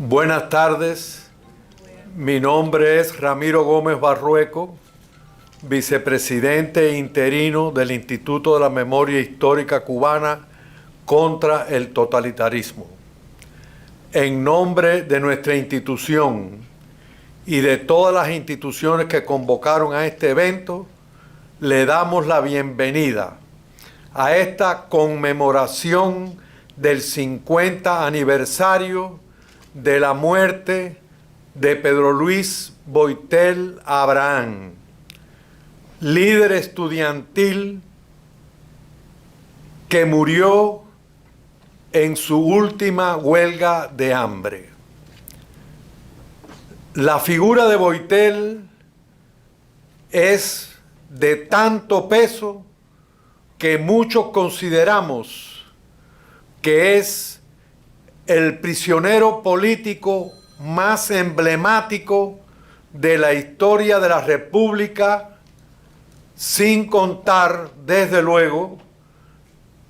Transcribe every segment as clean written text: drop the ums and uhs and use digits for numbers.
Buenas tardes, mi nombre es Ramiro Gómez Barrueco, vicepresidente interino del Instituto de la Memoria Histórica Cubana contra el Totalitarismo. En nombre de nuestra institución y de todas las instituciones que convocaron a este evento, le damos la bienvenida a esta conmemoración del 50 aniversario de la muerte de Pedro Luis Boitel Abraham, líder estudiantil que murió en su última huelga de hambre. La figura de Boitel es de tanto peso que muchos consideramos que es el prisionero político más emblemático de la historia de la República, sin contar, desde luego,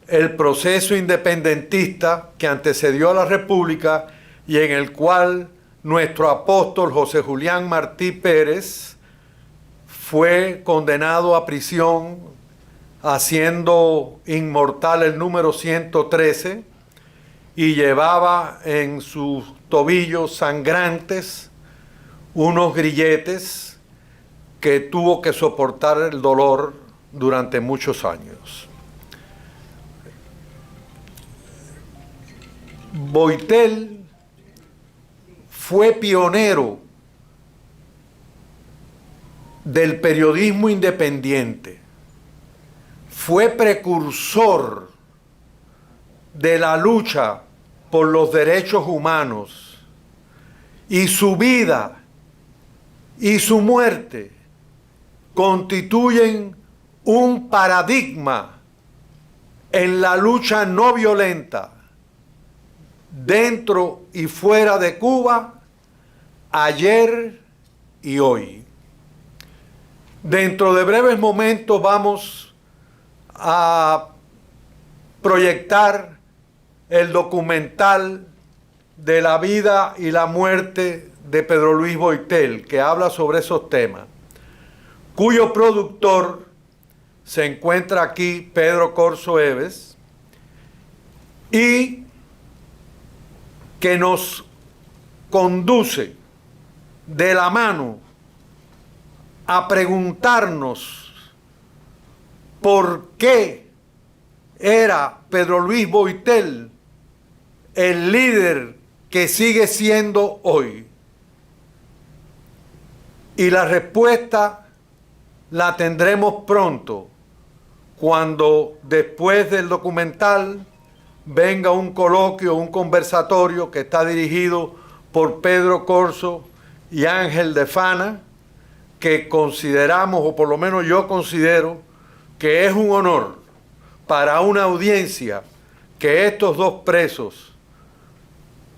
el proceso independentista que antecedió a la República y en el cual nuestro apóstol José Julián Martí Pérez fue condenado a prisión, haciendo inmortal el número 113, y llevaba en sus tobillos sangrantes unos grilletes que tuvo que soportar el dolor durante muchos años. Boitel fue pionero del periodismo independiente, fue precursor de la lucha por los derechos humanos, y su vida y su muerte constituyen un paradigma en la lucha no violenta dentro y fuera de Cuba, ayer y hoy. Dentro de breves momentos vamos a proyectar el documental de la vida y la muerte de Pedro Luis Boitel, que habla sobre esos temas, cuyo productor se encuentra aquí, Pedro Corzo Eves, y que nos conduce de la mano a preguntarnos por qué era Pedro Luis Boitel el líder que sigue siendo hoy. Y la respuesta la tendremos pronto, cuando después del documental venga un coloquio, un conversatorio que está dirigido por Pedro Corzo y Ángel de Fana, que consideramos, o por lo menos yo considero, que es un honor para una audiencia que estos dos presos,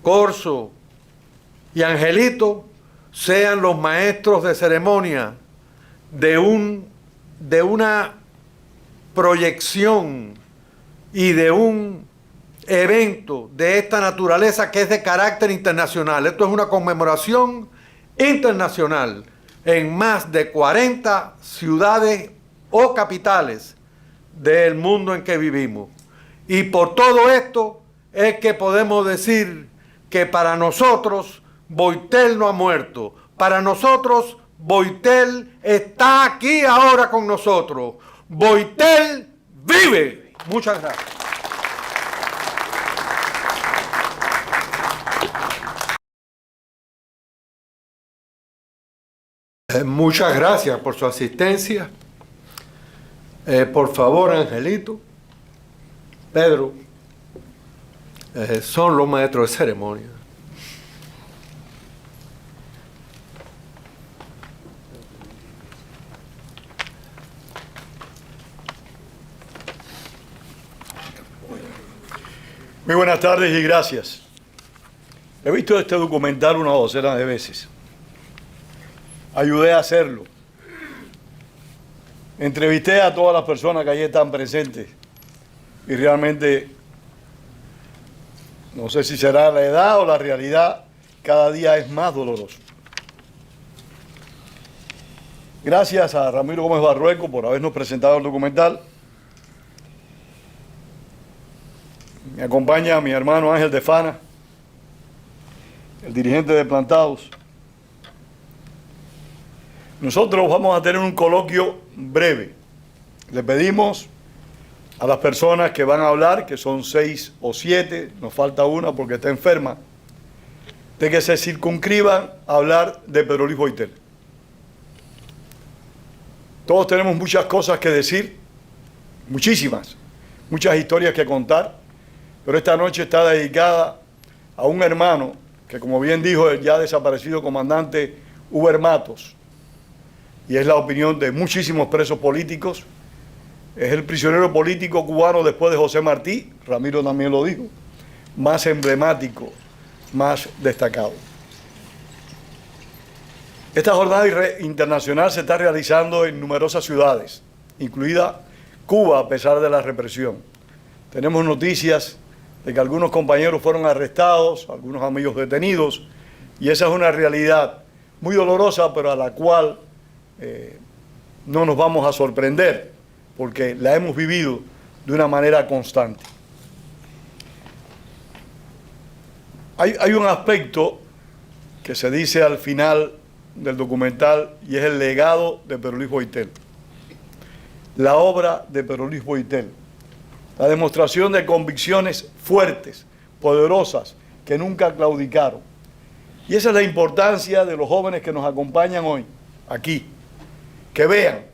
Corzo y Angelito, sean los maestros de ceremonia de una proyección y de un evento de esta naturaleza que es de carácter internacional. Esto es una conmemoración internacional en más de 40 ciudades o capitales del mundo en que vivimos. Y por todo esto es que podemos decir que para nosotros Boitel no ha muerto. Para nosotros Boitel está aquí ahora con nosotros. Boitel vive. Muchas gracias. Muchas gracias por su asistencia. Por favor, Angelito, Pedro, son los maestros de ceremonia. Muy buenas tardes y gracias. He visto este documental una docena de veces. Ayudé a hacerlo. Entrevisté a todas las personas que allí están presentes y realmente, no sé si será la edad o la realidad, cada día es más doloroso. Gracias a Ramiro Gómez Barrueco por habernos presentado el documental. Me acompaña mi hermano Ángel de Fana, el dirigente de Plantados. Nosotros vamos a tener un coloquio breve. Le pedimos a las personas que van a hablar, que son 6 o 7, nos falta una porque está enferma, de que se circunscriban a hablar de Pedro Luis Boitel. Todos tenemos muchas cosas que decir, muchísimas, muchas historias que contar, pero esta noche está dedicada a un hermano que, como bien dijo el ya desaparecido comandante Uber Matos, y es la opinión de muchísimos presos políticos, es el prisionero político cubano después de José Martí, Ramiro también lo dijo, más emblemático, más destacado. Esta jornada internacional se está realizando en numerosas ciudades, incluida Cuba, a pesar de la represión. Tenemos noticias de que algunos compañeros fueron arrestados, algunos amigos detenidos, y esa es una realidad muy dolorosa, pero a la cual no nos vamos a sorprender, porque la hemos vivido de una manera constante. Hay un aspecto que se dice al final del documental y es el legado de Pedro Luis Boitel. La obra de Pedro Luis Boitel. La demostración de convicciones fuertes, poderosas, que nunca claudicaron. Y esa es la importancia de los jóvenes que nos acompañan hoy, aquí. Que vean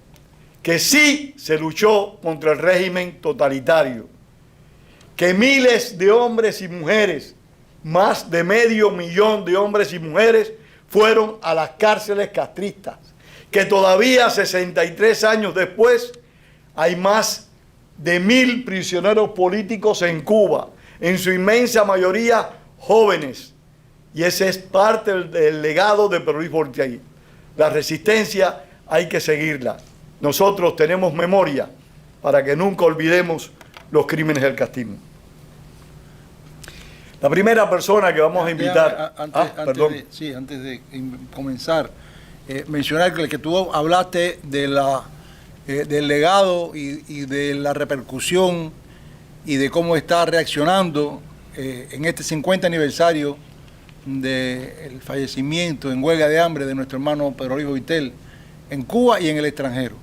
que sí se luchó contra el régimen totalitario. Que miles de hombres y mujeres, más de 500.000 de hombres y mujeres, fueron a las cárceles castristas, que todavía 63 años después hay más de 1.000 prisioneros políticos en Cuba, en su inmensa mayoría jóvenes, y ese es parte del legado de Pedro Luis Boitel. La resistencia hay que seguirla. Nosotros tenemos memoria para que nunca olvidemos los crímenes del castismo. La primera persona que vamos a invitar... Antes de comenzar, mencionar que tú hablaste de del legado y de la repercusión y de cómo está reaccionando en este 50 aniversario del fallecimiento en huelga de hambre de nuestro hermano Pedro Luis Boitel en Cuba y en el extranjero.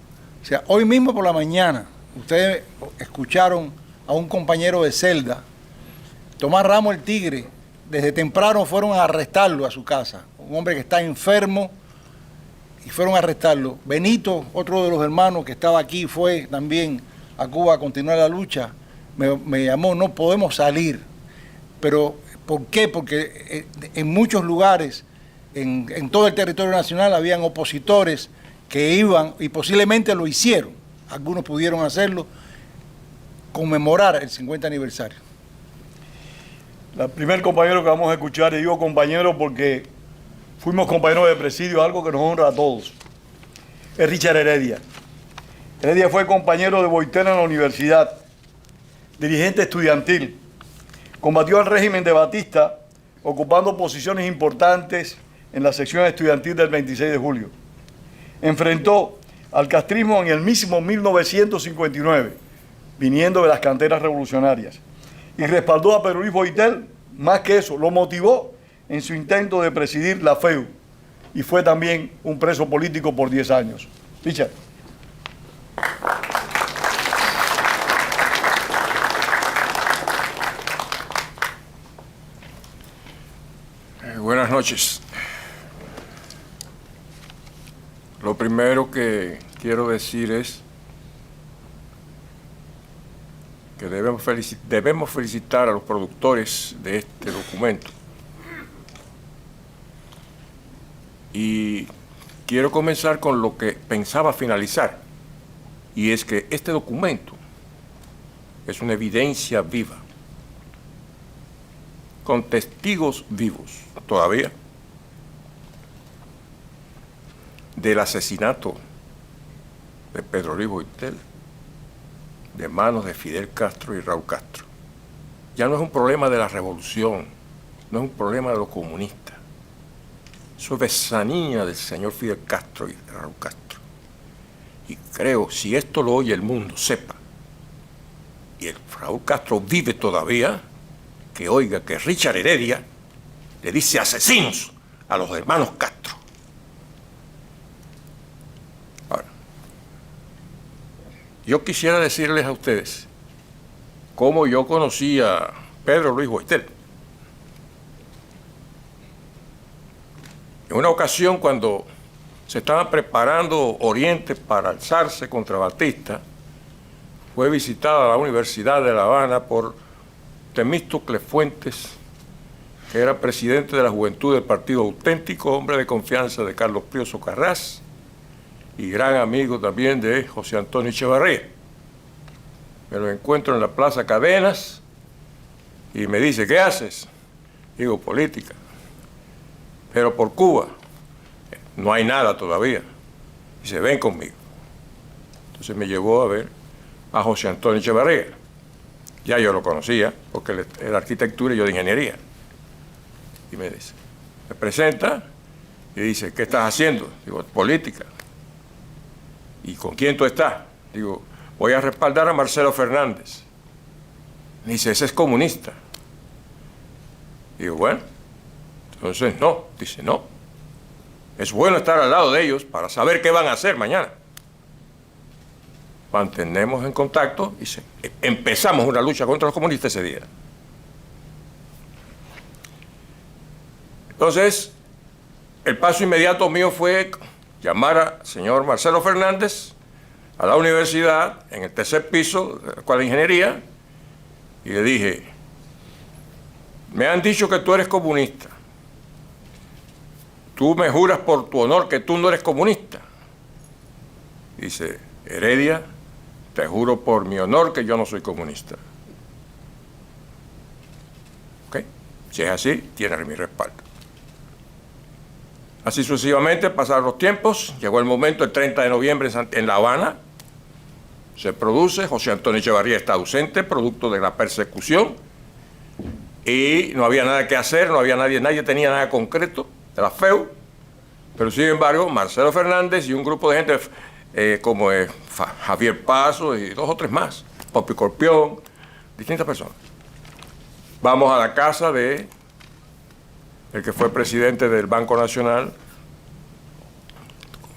O sea, hoy mismo por la mañana, ustedes escucharon a un compañero de celda, Tomás Ramos el Tigre. Desde temprano fueron a arrestarlo a su casa, un hombre que está enfermo, y fueron a arrestarlo. Benito, otro de los hermanos que estaba aquí, fue también a Cuba a continuar la lucha, me llamó, no podemos salir. Pero, ¿por qué? Porque en muchos lugares, en todo el territorio nacional, habían opositores que iban, y posiblemente lo hicieron, algunos pudieron hacerlo, conmemorar el 50 aniversario. El primer compañero que vamos a escuchar, y digo compañero porque fuimos compañeros de presidio, algo que nos honra a todos, es Richard Heredia. Heredia fue compañero de Boitel en la universidad, dirigente estudiantil, combatió al régimen de Batista, ocupando posiciones importantes en la sección estudiantil del 26 de julio. Enfrentó al castrismo en el mismo 1959, viniendo de las canteras revolucionarias, y respaldó a Pedro Luis Boitel. Más que eso, lo motivó en su intento de presidir la FEU, y fue también un preso político por 10 años. Richard. Buenas noches. Lo primero que quiero decir es que debemos felicitar a los productores de este documento. Y quiero comenzar con lo que pensaba finalizar, y es que este documento es una evidencia viva, con testigos vivos todavía, del asesinato de Pedro Luis Boitel de manos de Fidel Castro y Raúl Castro. Ya no es un problema de la revolución, no es un problema de los comunistas, Eso es besanía del señor Fidel Castro y de Raúl Castro. Y creo, si esto lo oye el mundo, sepa, y el Raúl Castro vive todavía, que oiga que Richard Heredia le dice asesinos a los hermanos Castro. Ahora, yo quisiera decirles a ustedes cómo yo conocí a Pedro Luis Boitel. En una ocasión, cuando se estaba preparando Oriente para alzarse contra Batista, fue visitada la Universidad de La Habana por Temístocles Fuentes, que era presidente de la Juventud del Partido Auténtico, hombre de confianza de Carlos Prioso Carrás y gran amigo también de José Antonio Echevarría. Me lo encuentro en la Plaza Cadenas y me dice, ¿qué haces? Digo, política. Pero por Cuba no hay nada todavía. Dice, ven conmigo. Entonces me llevó a ver a José Antonio Echevarría. Ya yo lo conocía, porque él era de arquitectura y yo de ingeniería. Y me dice, me presenta y dice, ¿qué estás haciendo? Digo, política. ¿Y con quién tú estás? Digo, voy a respaldar a Marcelo Fernández. Me dice, ese es comunista. Digo, bueno, entonces no. Dice, no. Es bueno estar al lado de ellos para saber qué van a hacer mañana. Mantenemos en contacto y empezamos una lucha contra los comunistas ese día. Entonces, el paso inmediato mío fue llamar al señor Marcelo Fernández a la universidad, en el tercer piso de la Escuela de Ingeniería, y le dije, me han dicho que tú eres comunista. Tú me juras por tu honor que tú no eres comunista. Dice, Heredia, te juro por mi honor que yo no soy comunista. ¿Ok? Si es así, tienes mi respaldo. Así sucesivamente pasaron los tiempos, llegó el momento, el 30 de noviembre en La Habana, se produce, José Antonio Echevarría está ausente, producto de la persecución, y no había nada que hacer, no había nadie tenía nada concreto, era feo, pero sin embargo, Marcelo Fernández y un grupo de gente como Javier Paso y 2 o 3 más, Popi Corpión, distintas personas. Vamos a la casa de el que fue presidente del Banco Nacional,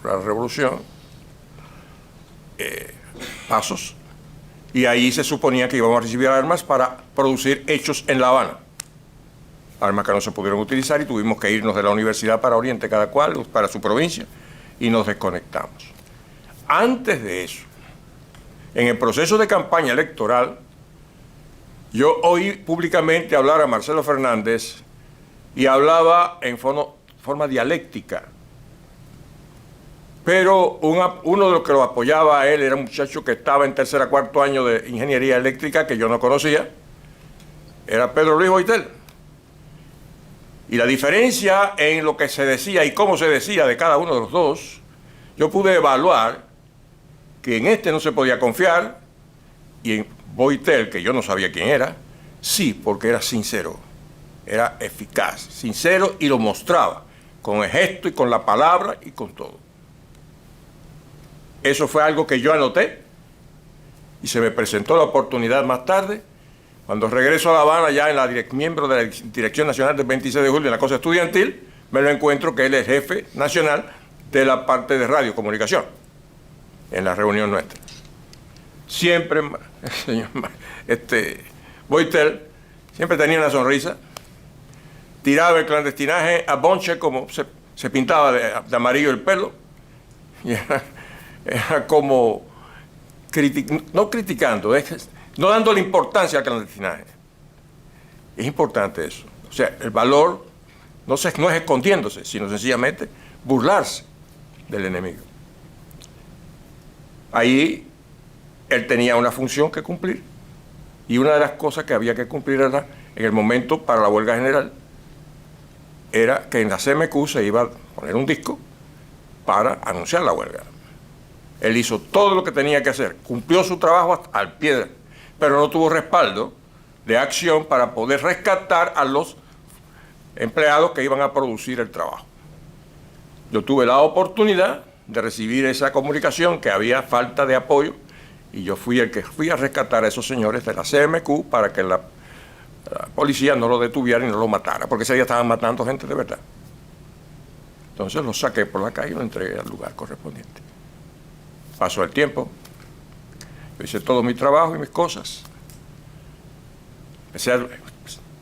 la Revolución, Pasos, y ahí se suponía que íbamos a recibir armas para producir hechos en La Habana. Armas que no se pudieron utilizar y tuvimos que irnos de la universidad para Oriente, cada cual para su provincia, y nos desconectamos. Antes de eso, en el proceso de campaña electoral, yo oí públicamente hablar a Marcelo Fernández y hablaba en forma dialéctica. Pero uno de los que lo apoyaba a él era un muchacho que estaba en 3er o 4º año de ingeniería eléctrica, que yo no conocía, era Pedro Luis Boitel. Y la diferencia en lo que se decía y cómo se decía de cada uno de los dos, yo pude evaluar que en este no se podía confiar, y en Boitel, que yo no sabía quién era, sí, porque era sincero, era eficaz, sincero, y lo mostraba con el gesto y con la palabra y con todo. Eso fue algo que yo anoté y se me presentó la oportunidad más tarde, cuando regreso a La Habana, ya miembro de la Dirección Nacional del 26 de julio en la cosa estudiantil, me lo encuentro que él es jefe nacional de la parte de radiocomunicación en la reunión nuestra. Siempre, señor Boitel, siempre tenía una sonrisa, tiraba el clandestinaje a bonche, como se pintaba de amarillo el pelo, y era como, no criticando, no dándole importancia al clandestinaje. Es importante eso. O sea, el valor no es escondiéndose, sino sencillamente burlarse del enemigo. Ahí él tenía una función que cumplir, y una de las cosas que había que cumplir era, en el momento para la huelga general, era que en la CMQ se iba a poner un disco para anunciar la huelga. Él hizo todo lo que tenía que hacer, cumplió su trabajo al pie, pero no tuvo respaldo de acción para poder rescatar a los empleados que iban a producir el trabajo. yo tuve la oportunidad de recibir esa comunicación que había falta de apoyo y yo fui el que fui a rescatar a esos señores de la CMQ para que la policía no lo detuviera y no lo matara, porque ese día estaban matando gente de verdad. Entonces lo saqué por la calle y lo entregué al lugar correspondiente. Pasó el tiempo, yo hice todo mi trabajo y mis cosas.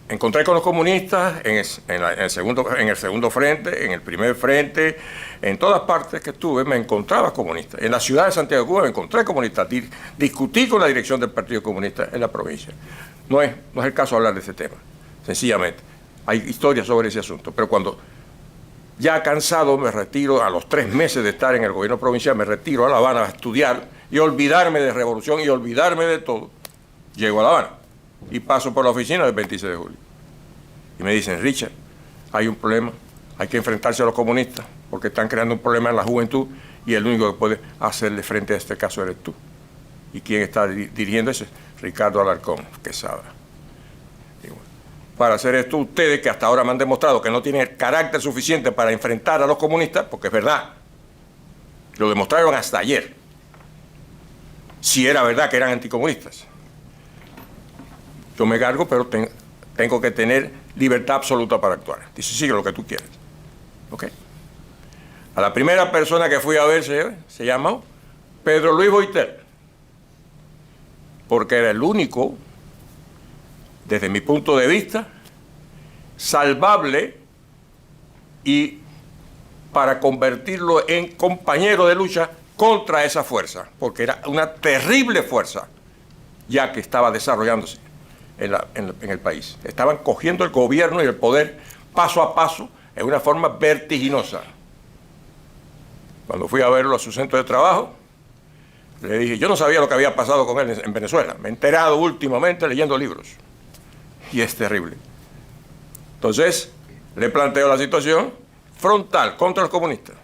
Encontré con los comunistas en el segundo frente, en el primer frente, en todas partes que estuve me encontraba comunistas. En la ciudad de Santiago de Cuba me encontré comunistas. Discutí con la dirección del Partido Comunista en la provincia. No es el caso hablar de ese tema, sencillamente. Hay historias sobre ese asunto, pero cuando ya cansado me retiro, a los 3 meses de estar en el gobierno provincial, me retiro a La Habana a estudiar y olvidarme de revolución y olvidarme de todo. Llego a La Habana y paso por la oficina del 26 de julio. Y me dicen, Richard, hay un problema, hay que enfrentarse a los comunistas porque están creando un problema en la juventud y el único que puede hacerle frente a este caso eres tú. ¿Y quién está dirigiendo ese? Ricardo Alarcón Quesada. Digo, para hacer esto, ustedes que hasta ahora me han demostrado que no tienen el carácter suficiente para enfrentar a los comunistas, porque es verdad, lo demostraron hasta ayer, si era verdad que eran anticomunistas. Yo me cargo, pero tengo que tener libertad absoluta para actuar. Dice, sigue lo que tú quieres. ¿Ok? A la primera persona que fui a ver se llamó Pedro Luis Boiter, porque era el único, desde mi punto de vista, salvable y para convertirlo en compañero de lucha contra esa fuerza, porque era una terrible fuerza ya que estaba desarrollándose en el país. Estaban cogiendo el gobierno y el poder paso a paso en una forma vertiginosa. Cuando fui a verlo a su centro de trabajo, le dije, yo no sabía lo que había pasado con él en Venezuela. Me he enterado últimamente leyendo libros. Y es terrible. Entonces, le planteo la situación frontal contra los comunistas.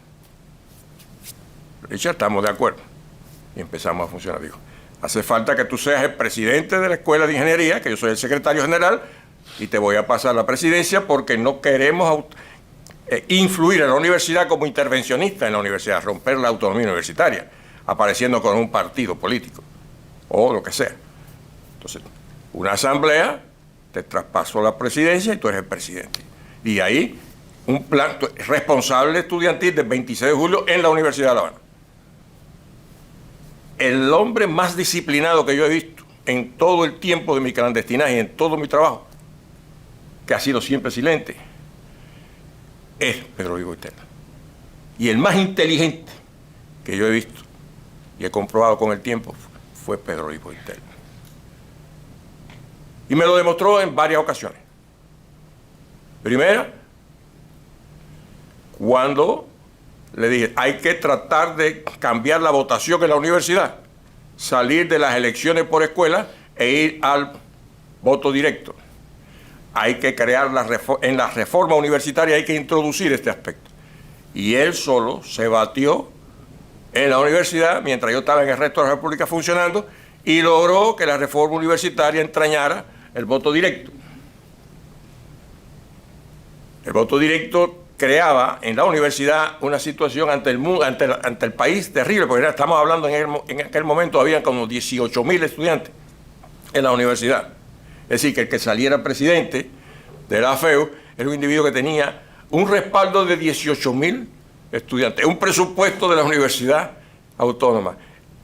Le dije, estamos de acuerdo. Y empezamos a funcionar. Dijo, hace falta que tú seas el presidente de la Escuela de Ingeniería, que yo soy el secretario general, y te voy a pasar la presidencia porque no queremos influir en la universidad como intervencionista en la universidad, romper la autonomía universitaria, apareciendo con un partido político o lo que sea. Entonces, una asamblea te traspasó la presidencia y tú eres el presidente. Y ahí, un plan responsable estudiantil del 26 de julio en la Universidad de La Habana. El hombre más disciplinado que yo he visto en todo el tiempo de mi clandestinaje y en todo mi trabajo, que ha sido siempre silente, es Pedro Luis Boiter. Y el más inteligente que yo he visto y he comprobado con el tiempo fue Pedro Luis Boiter. Y me lo demostró en varias ocasiones. Primera, cuando le dije, hay que tratar de cambiar la votación en la universidad, salir de las elecciones por escuela e ir al voto directo. Hay que crear en la reforma universitaria, hay que introducir este aspecto. Y él solo se batió en la universidad, mientras yo estaba en el resto de la República funcionando, y logró que la reforma universitaria entrañara el voto directo. El voto directo creaba en la universidad una situación ante el mundo, ante el país terrible, porque estamos hablando en aquel momento había como 18.000 estudiantes en la universidad. Es decir, que el que saliera presidente de la FEU era un individuo que tenía un respaldo de 18.000 estudiantes, un presupuesto de la Universidad Autónoma,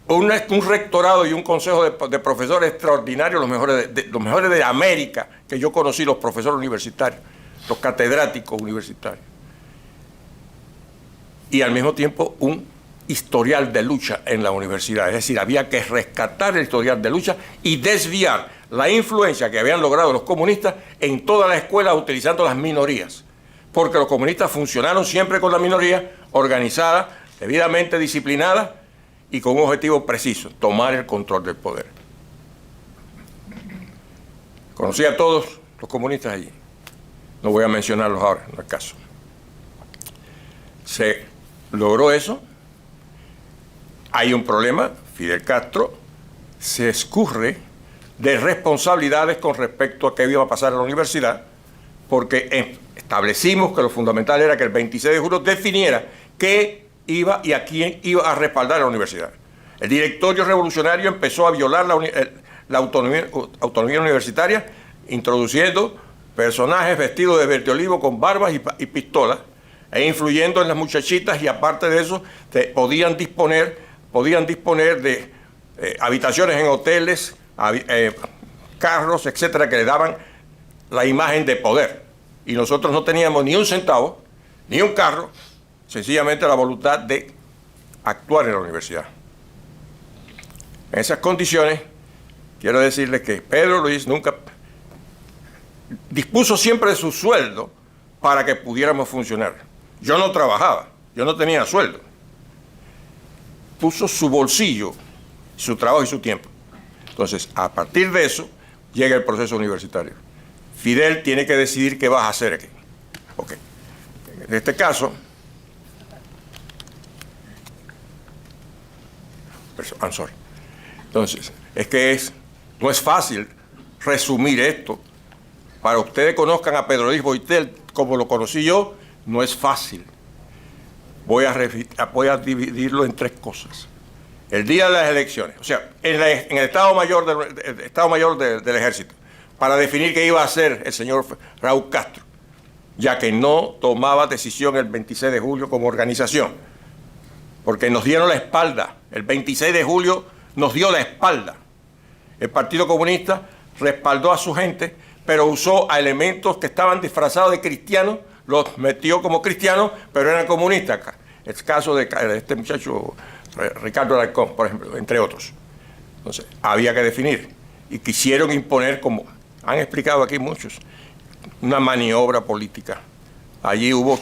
un rectorado y un consejo de profesores extraordinarios, los mejores de América que yo conocí, los profesores universitarios, los catedráticos universitarios. Y al mismo tiempo un historial de lucha en la universidad. Es decir, había que rescatar el historial de lucha y desviar la influencia que habían logrado los comunistas en todas las escuelas utilizando las minorías. Porque los comunistas funcionaron siempre con la minoría, organizada, debidamente disciplinada y con un objetivo preciso, tomar el control del poder. Conocí a todos los comunistas allí. No voy a mencionarlos ahora, no es caso. Se logró eso. Hay un problema. Fidel Castro se escurre de responsabilidades con respecto a qué iba a pasar en la universidad, porque establecimos que lo fundamental era que el 26 de julio definiera qué iba y a quién iba a respaldar la universidad. El directorio revolucionario empezó a violar la autonomía universitaria, introduciendo personajes vestidos de verde olivo con barbas y pistolas, e influyendo en las muchachitas, y aparte de eso podían disponer de habitaciones en hoteles, carros, etcétera, que le daban la imagen de poder. Y nosotros no teníamos ni un centavo, ni un carro, sencillamente la voluntad de actuar en la universidad. En esas condiciones, quiero decirles que Pedro Luis nunca dispuso siempre de su sueldo para que pudiéramos funcionar. Yo no trabajaba, yo no tenía sueldo. Puso su bolsillo, su trabajo y su tiempo. Entonces, a partir de eso, llega el proceso universitario. Fidel tiene que decidir qué vas a hacer aquí. Ok. En este caso, I'm sorry. Entonces, no es fácil resumir esto. Para que ustedes conozcan a Pedro Luis Boitel como lo conocí yo, no es fácil. Voy a dividirlo en 3 cosas. El día de las elecciones, o sea, en el Estado Mayor del Ejército, para definir qué iba a hacer el señor Raúl Castro, ya que no tomaba decisión el 26 de julio como organización, porque nos dieron la espalda. El 26 de julio nos dio la espalda. El Partido Comunista respaldó a su gente, pero usó a elementos que estaban disfrazados de cristianos, los metió como cristianos, pero eran comunistas. El caso de este muchacho Ricardo Alarcón, por ejemplo, entre otros. Entonces, había que definir. Y quisieron imponer, como han explicado aquí muchos, una maniobra política. Allí hubo,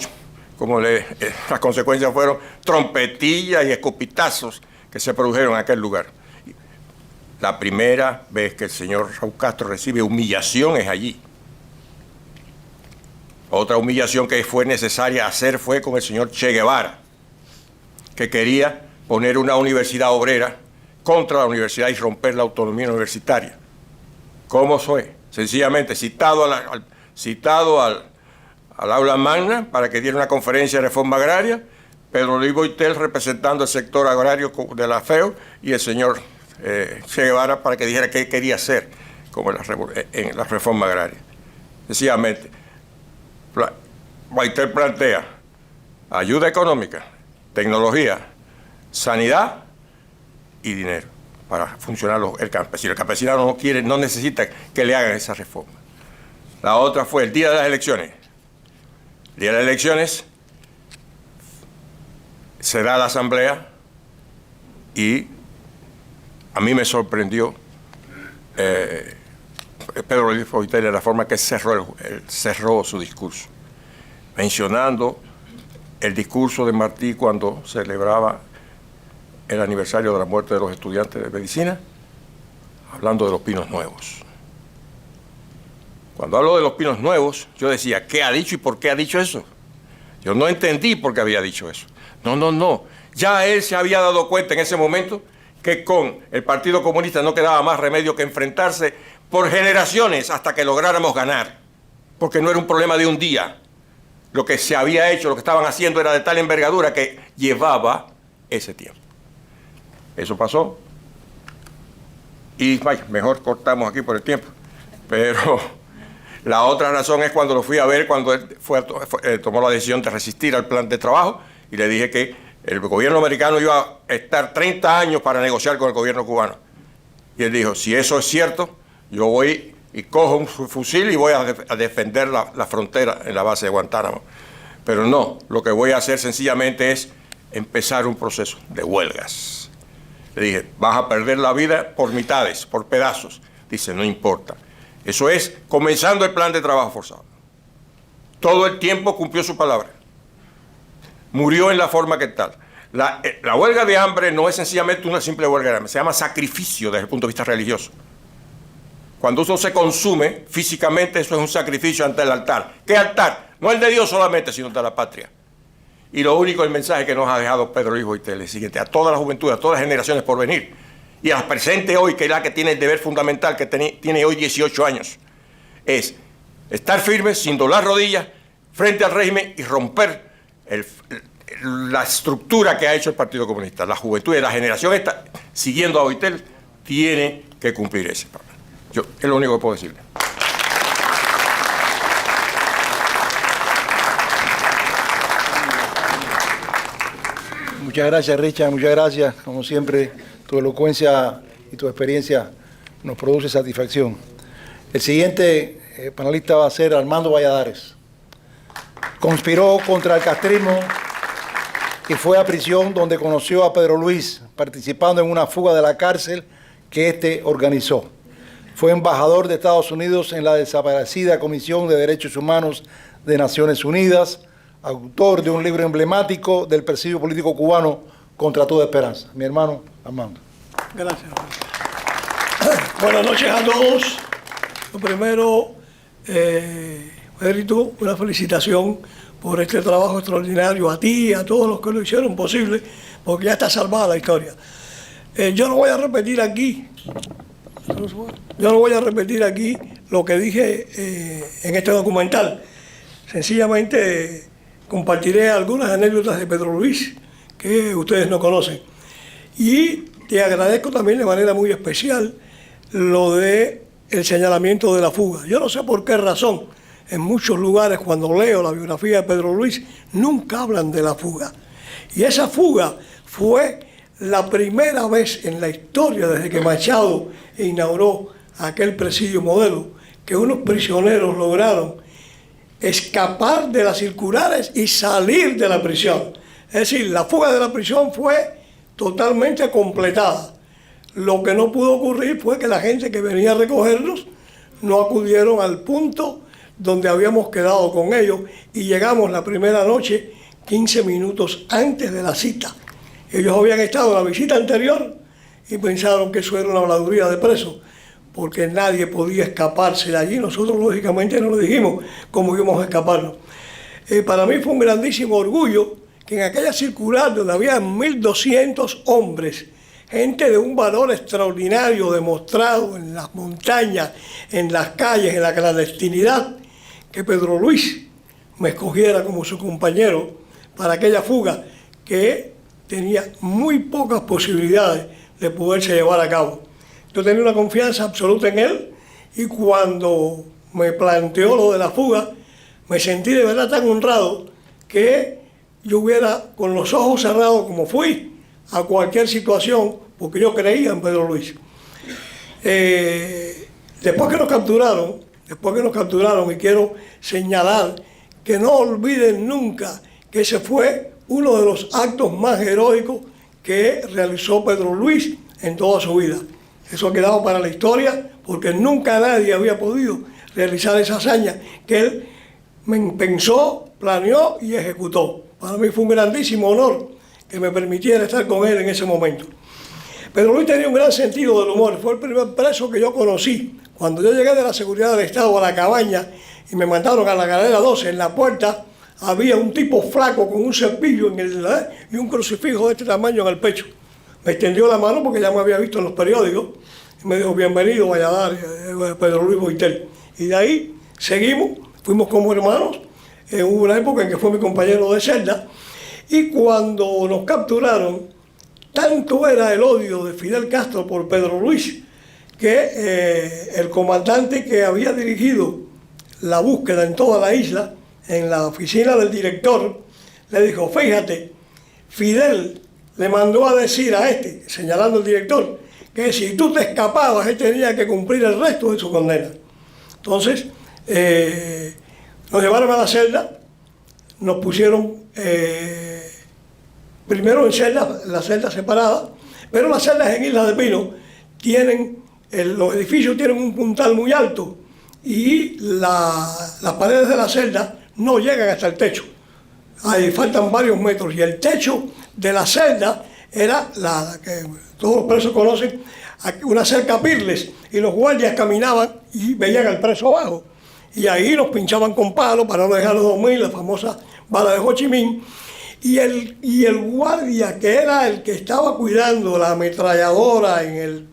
las consecuencias fueron trompetillas y escupitazos que se produjeron en aquel lugar. La primera vez que el señor Raúl Castro recibe humillación es allí. Otra humillación que fue necesaria hacer fue con el señor Che Guevara, que quería poner una universidad obrera contra la universidad y romper la autonomía universitaria. ¿Cómo fue? Sencillamente citado al aula magna para que diera una conferencia de reforma agraria, Pedro Luis Boitel representando el sector agrario de la FEO y el señor Che Guevara para que dijera qué quería hacer como en la reforma agraria. Sencillamente, Boitel plantea ayuda económica, tecnología, sanidad y dinero para funcionar el campesino. El campesino no necesita que le hagan esa reforma. La otra fue el día de las elecciones. El día de las elecciones se da la asamblea y a mí me sorprendió Pedro Luis Boitel de la forma que cerró su discurso, mencionando el discurso de Martí cuando celebraba el aniversario de la muerte de los estudiantes de medicina, hablando de los pinos nuevos. Cuando hablo de los pinos nuevos, yo decía, ¿qué ha dicho y por qué ha dicho eso? Yo no entendí por qué había dicho eso. No. Ya él se había dado cuenta en ese momento que con el Partido Comunista no quedaba más remedio que enfrentarse por generaciones hasta que lográramos ganar, porque no era un problema de un día. Lo que se había hecho, lo que estaban haciendo era de tal envergadura que llevaba ese tiempo. Eso pasó y vaya, mejor cortamos aquí por el tiempo. Pero la otra razón es cuando lo fui a ver, cuando él tomó la decisión de resistir al plan de trabajo, y le dije que el gobierno americano iba a estar 30 años para negociar con el gobierno cubano. Y él dijo, si eso es cierto, yo voy y cojo un fusil y voy a defender la frontera en la base de Guantánamo. Pero no, lo que voy a hacer sencillamente es empezar un proceso de huelgas. Le dije, vas a perder la vida por mitades, por pedazos. Dice, no importa. Eso es comenzando el plan de trabajo forzado. Todo el tiempo cumplió su palabra. Murió en la forma que tal. La huelga de hambre no es sencillamente una simple huelga de hambre, se llama sacrificio desde el punto de vista religioso. Cuando uno se consume físicamente, eso es un sacrificio ante el altar. ¿Qué altar? No el de Dios solamente, sino de la patria. Y lo único, el mensaje que nos ha dejado Pedro Luis Boitel es el siguiente: a toda la juventud, a todas las generaciones por venir, y a las presentes hoy, que es la que tiene el deber fundamental, que tiene hoy 18 años, es estar firmes, sin doblar rodillas, frente al régimen y romper la estructura que ha hecho el Partido Comunista, la juventud y la generación esta, siguiendo a Boitel, tiene que cumplir ese papel. Es lo único que puedo decirle. Muchas gracias, Richard, muchas gracias. Como siempre, tu elocuencia y tu experiencia nos produce satisfacción. El siguiente panelista va a ser Armando Valladares. Conspiró contra el castrismo y fue a prisión donde conoció a Pedro Luis, participando en una fuga de la cárcel que éste organizó. Fue embajador de Estados Unidos en la desaparecida Comisión de Derechos Humanos de Naciones Unidas, autor de un libro emblemático del presidio político cubano Contra Toda Esperanza. Mi hermano Armando. Gracias. Buenas noches a todos. Lo primero, Pedrito, una felicitación por este trabajo extraordinario a ti y a todos los que lo hicieron posible, porque ya está salvada la historia. Yo no voy a repetir aquí lo que dije en este documental. Sencillamente compartiré algunas anécdotas de Pedro Luis que ustedes no conocen. Y te agradezco también de manera muy especial lo de el señalamiento de la fuga. Yo no sé por qué razón, en muchos lugares cuando leo la biografía de Pedro Luis, nunca hablan de la fuga. Y esa fuga fue la primera vez en la historia, desde que Machado inauguró aquel presidio modelo, que unos prisioneros lograron escapar de las circulares y salir de la prisión. Es decir, la fuga de la prisión fue totalmente completada. Lo que no pudo ocurrir fue que la gente que venía a recogernos no acudieron al punto donde habíamos quedado con ellos y llegamos la primera noche 15 minutos antes de la cita. Ellos habían estado en la visita anterior y pensaron que eso era una habladuría de preso, porque nadie podía escaparse de allí. Nosotros lógicamente no le dijimos cómo íbamos a escaparnos. Para mí fue un grandísimo orgullo que en aquella circular donde había 1.200 hombres, gente de un valor extraordinario demostrado en las montañas, en las calles, en la clandestinidad, que Pedro Luis me escogiera como su compañero para aquella fuga que tenía muy pocas posibilidades de poderse llevar a cabo. Yo tenía una confianza absoluta en él y cuando me planteó lo de la fuga, me sentí de verdad tan honrado que yo hubiera, con los ojos cerrados como fui, a cualquier situación, porque yo creía en Pedro Luis. Después que nos capturaron, y quiero señalar que no olviden nunca que ese fue uno de los actos más heroicos que realizó Pedro Luis en toda su vida. Eso ha quedado para la historia, porque nunca nadie había podido realizar esa hazaña que él pensó, planeó y ejecutó. Para mí fue un grandísimo honor que me permitiera estar con él en ese momento. Pedro Luis tenía un gran sentido del humor. Fue el primer preso que yo conocí. Cuando yo llegué de la seguridad del Estado a la cabaña y me mandaron a la galera 12, en la puerta había un tipo flaco con un cepillo y un crucifijo de este tamaño en el pecho. Me extendió la mano porque ya me había visto en los periódicos y me dijo: bienvenido Valladares, Pedro Luis Boitel. Y de ahí seguimos, fuimos como hermanos. Hubo una época en que fue mi compañero de celda y cuando nos capturaron, tanto era el odio de Fidel Castro por Pedro Luis que el comandante que había dirigido la búsqueda en toda la isla, en la oficina del director, le dijo: fíjate, Fidel le mandó a decir a este, señalando al director, que si tú te escapabas, él tenía que cumplir el resto de su condena. Entonces, nos llevaron a la celda, nos pusieron primero en celdas, la celda separada, pero las celdas en Isla de Pino los edificios tienen un puntal muy alto y las paredes de la celda no llegan hasta el techo. Ahí faltan varios metros y el techo de la celda era la que todos los presos conocen, una cerca Pirles, y los guardias caminaban y veían al preso abajo. Y ahí nos pinchaban con palos para no dejarlos dormir, la famosa bala de Ho Chi Minh. Y el guardia, que era el que estaba cuidando la ametralladora en el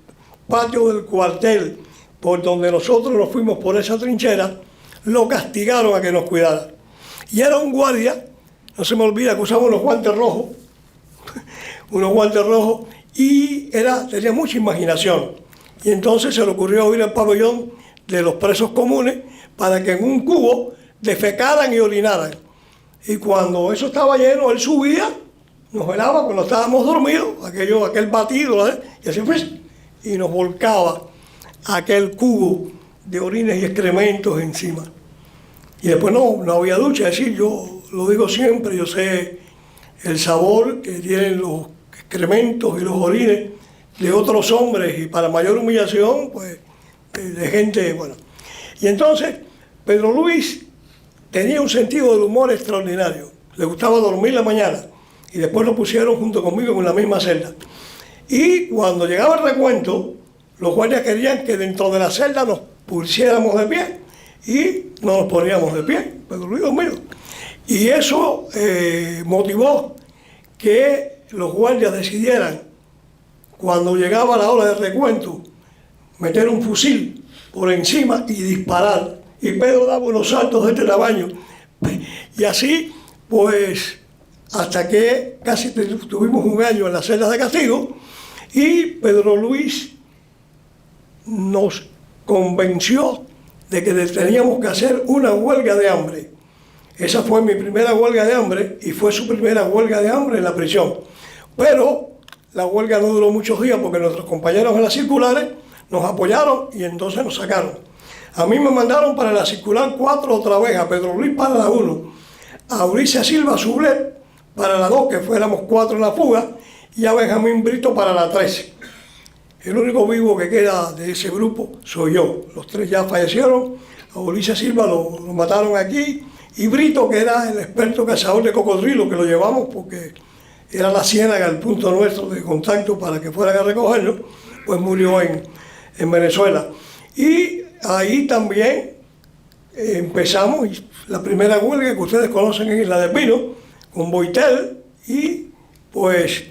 patio del cuartel, por donde nosotros nos fuimos por esa trinchera, lo castigaron a que nos cuidara. Y era un guardia no se me olvida que usaba unos guantes rojos, y tenía mucha imaginación. Y entonces se le ocurrió ir al pabellón de los presos comunes para que en un cubo defecaran y orinaran. Y cuando eso estaba lleno, él subía, nos velaba cuando estábamos dormidos, aquel batido, y así fue, y nos volcaba aquel cubo de orines y excrementos encima. Y después no había ducha, es decir, yo lo digo siempre, yo sé el sabor que tienen los excrementos y los orines de otros hombres, y para mayor humillación, pues, de gente, bueno. Y entonces, Pedro Luis tenía un sentido del humor extraordinario. Le gustaba dormir la mañana, y después lo pusieron junto conmigo en la misma celda. Y cuando llegaba el recuento, los guardias querían que dentro de la celda nos pusiéramos de pie, y nos poníamos de pie, Pedro Luis dormido. Y eso motivó que los guardias decidieran, cuando llegaba la hora del recuento, meter un fusil por encima y disparar. Y Pedro daba unos saltos de este tamaño. Y así, pues, hasta que casi tuvimos un año en las celdas de castigo, y Pedro Luis nos convenció de que teníamos que hacer una huelga de hambre. Esa fue mi primera huelga de hambre, y fue su primera huelga de hambre en la prisión. Pero la huelga no duró muchos días porque nuestros compañeros en las circulares nos apoyaron y entonces nos sacaron. A mí me mandaron para la circular 4 otra vez, a Pedro Luis para la 1, a Ulises Silva Sublet para la 2, que fuéramos 4 en la fuga, y a Benjamín Brito para la 13. El único vivo que queda de ese grupo soy yo. Los 3 ya fallecieron. A Ulises Silva lo mataron aquí, y Brito, que era el experto cazador de cocodrilo, que lo llevamos porque era la ciénaga el punto nuestro de contacto para que fueran a recogerlo, pues murió en Venezuela. Y ahí también empezamos la primera huelga que ustedes conocen en Isla del Pino, con Boitel, y pues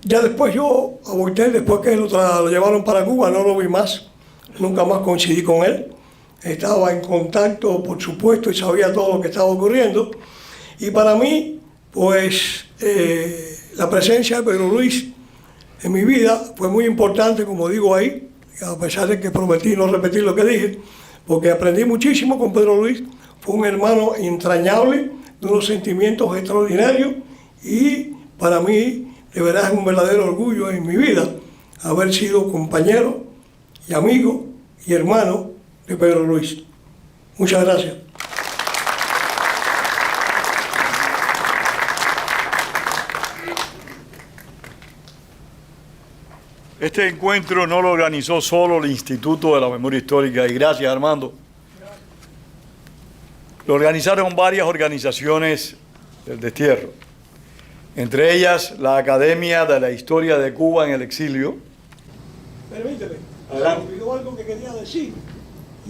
ya después yo a Boitel, después que lo llevaron para Cuba, no lo vi más, nunca más coincidí con él. Estaba en contacto, por supuesto, y sabía todo lo que estaba ocurriendo. Y para mí, pues, la presencia de Pedro Luis en mi vida fue muy importante, como digo ahí, a pesar de que prometí no repetir lo que dije, porque aprendí muchísimo con Pedro Luis. Fue un hermano entrañable, de unos sentimientos extraordinarios, y para mí, de verdad, es un verdadero orgullo en mi vida haber sido compañero y amigo y hermano de Pedro Luis. Muchas gracias. Este encuentro no lo organizó solo el Instituto de la Memoria Histórica, y gracias, Armando. Lo organizaron varias organizaciones del destierro, entre ellas la Academia de la Historia de Cuba en el Exilio. Permíteme, Adelante. se me olvidó algo que quería decir,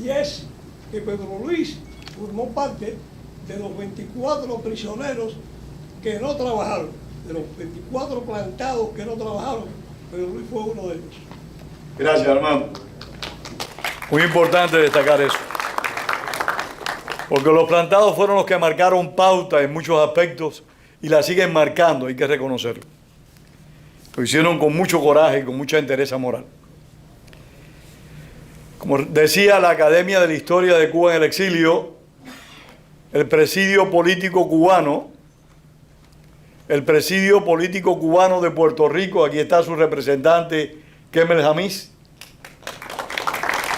y es que Pedro Luis formó parte de los 24 prisioneros que no trabajaron, de los 24 plantados que no trabajaron. Pedro Luis fue uno de ellos. Gracias, Armando. Muy importante destacar eso, porque los plantados fueron los que marcaron pauta en muchos aspectos y la siguen marcando, hay que reconocerlo. Lo hicieron con mucho coraje y con mucha entereza moral. Como decía la Academia de la Historia de Cuba en el Exilio, el presidio político cubano de Puerto Rico, aquí está su representante, Kemel Jamis,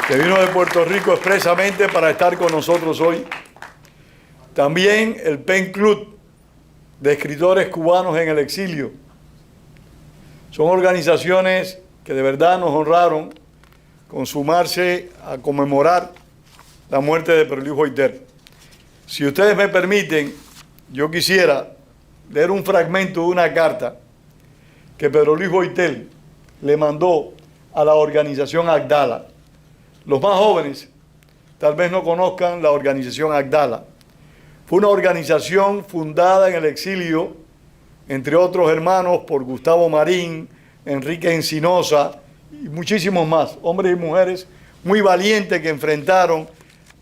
que vino de Puerto Rico expresamente para estar con nosotros hoy. También el PEN Club de Escritores Cubanos en el Exilio. Son organizaciones que de verdad nos honraron con sumarse a conmemorar la muerte de Pedro Luis Boitel. Si ustedes me permiten, yo quisiera leer un fragmento de una carta que Pedro Luis Boitel le mandó a la organización Agdala. Los más jóvenes tal vez no conozcan la organización Agdala. Fue una organización fundada en el exilio, entre otros hermanos, por Gustavo Marín, Enrique Encinosa y muchísimos más, hombres y mujeres muy valientes que enfrentaron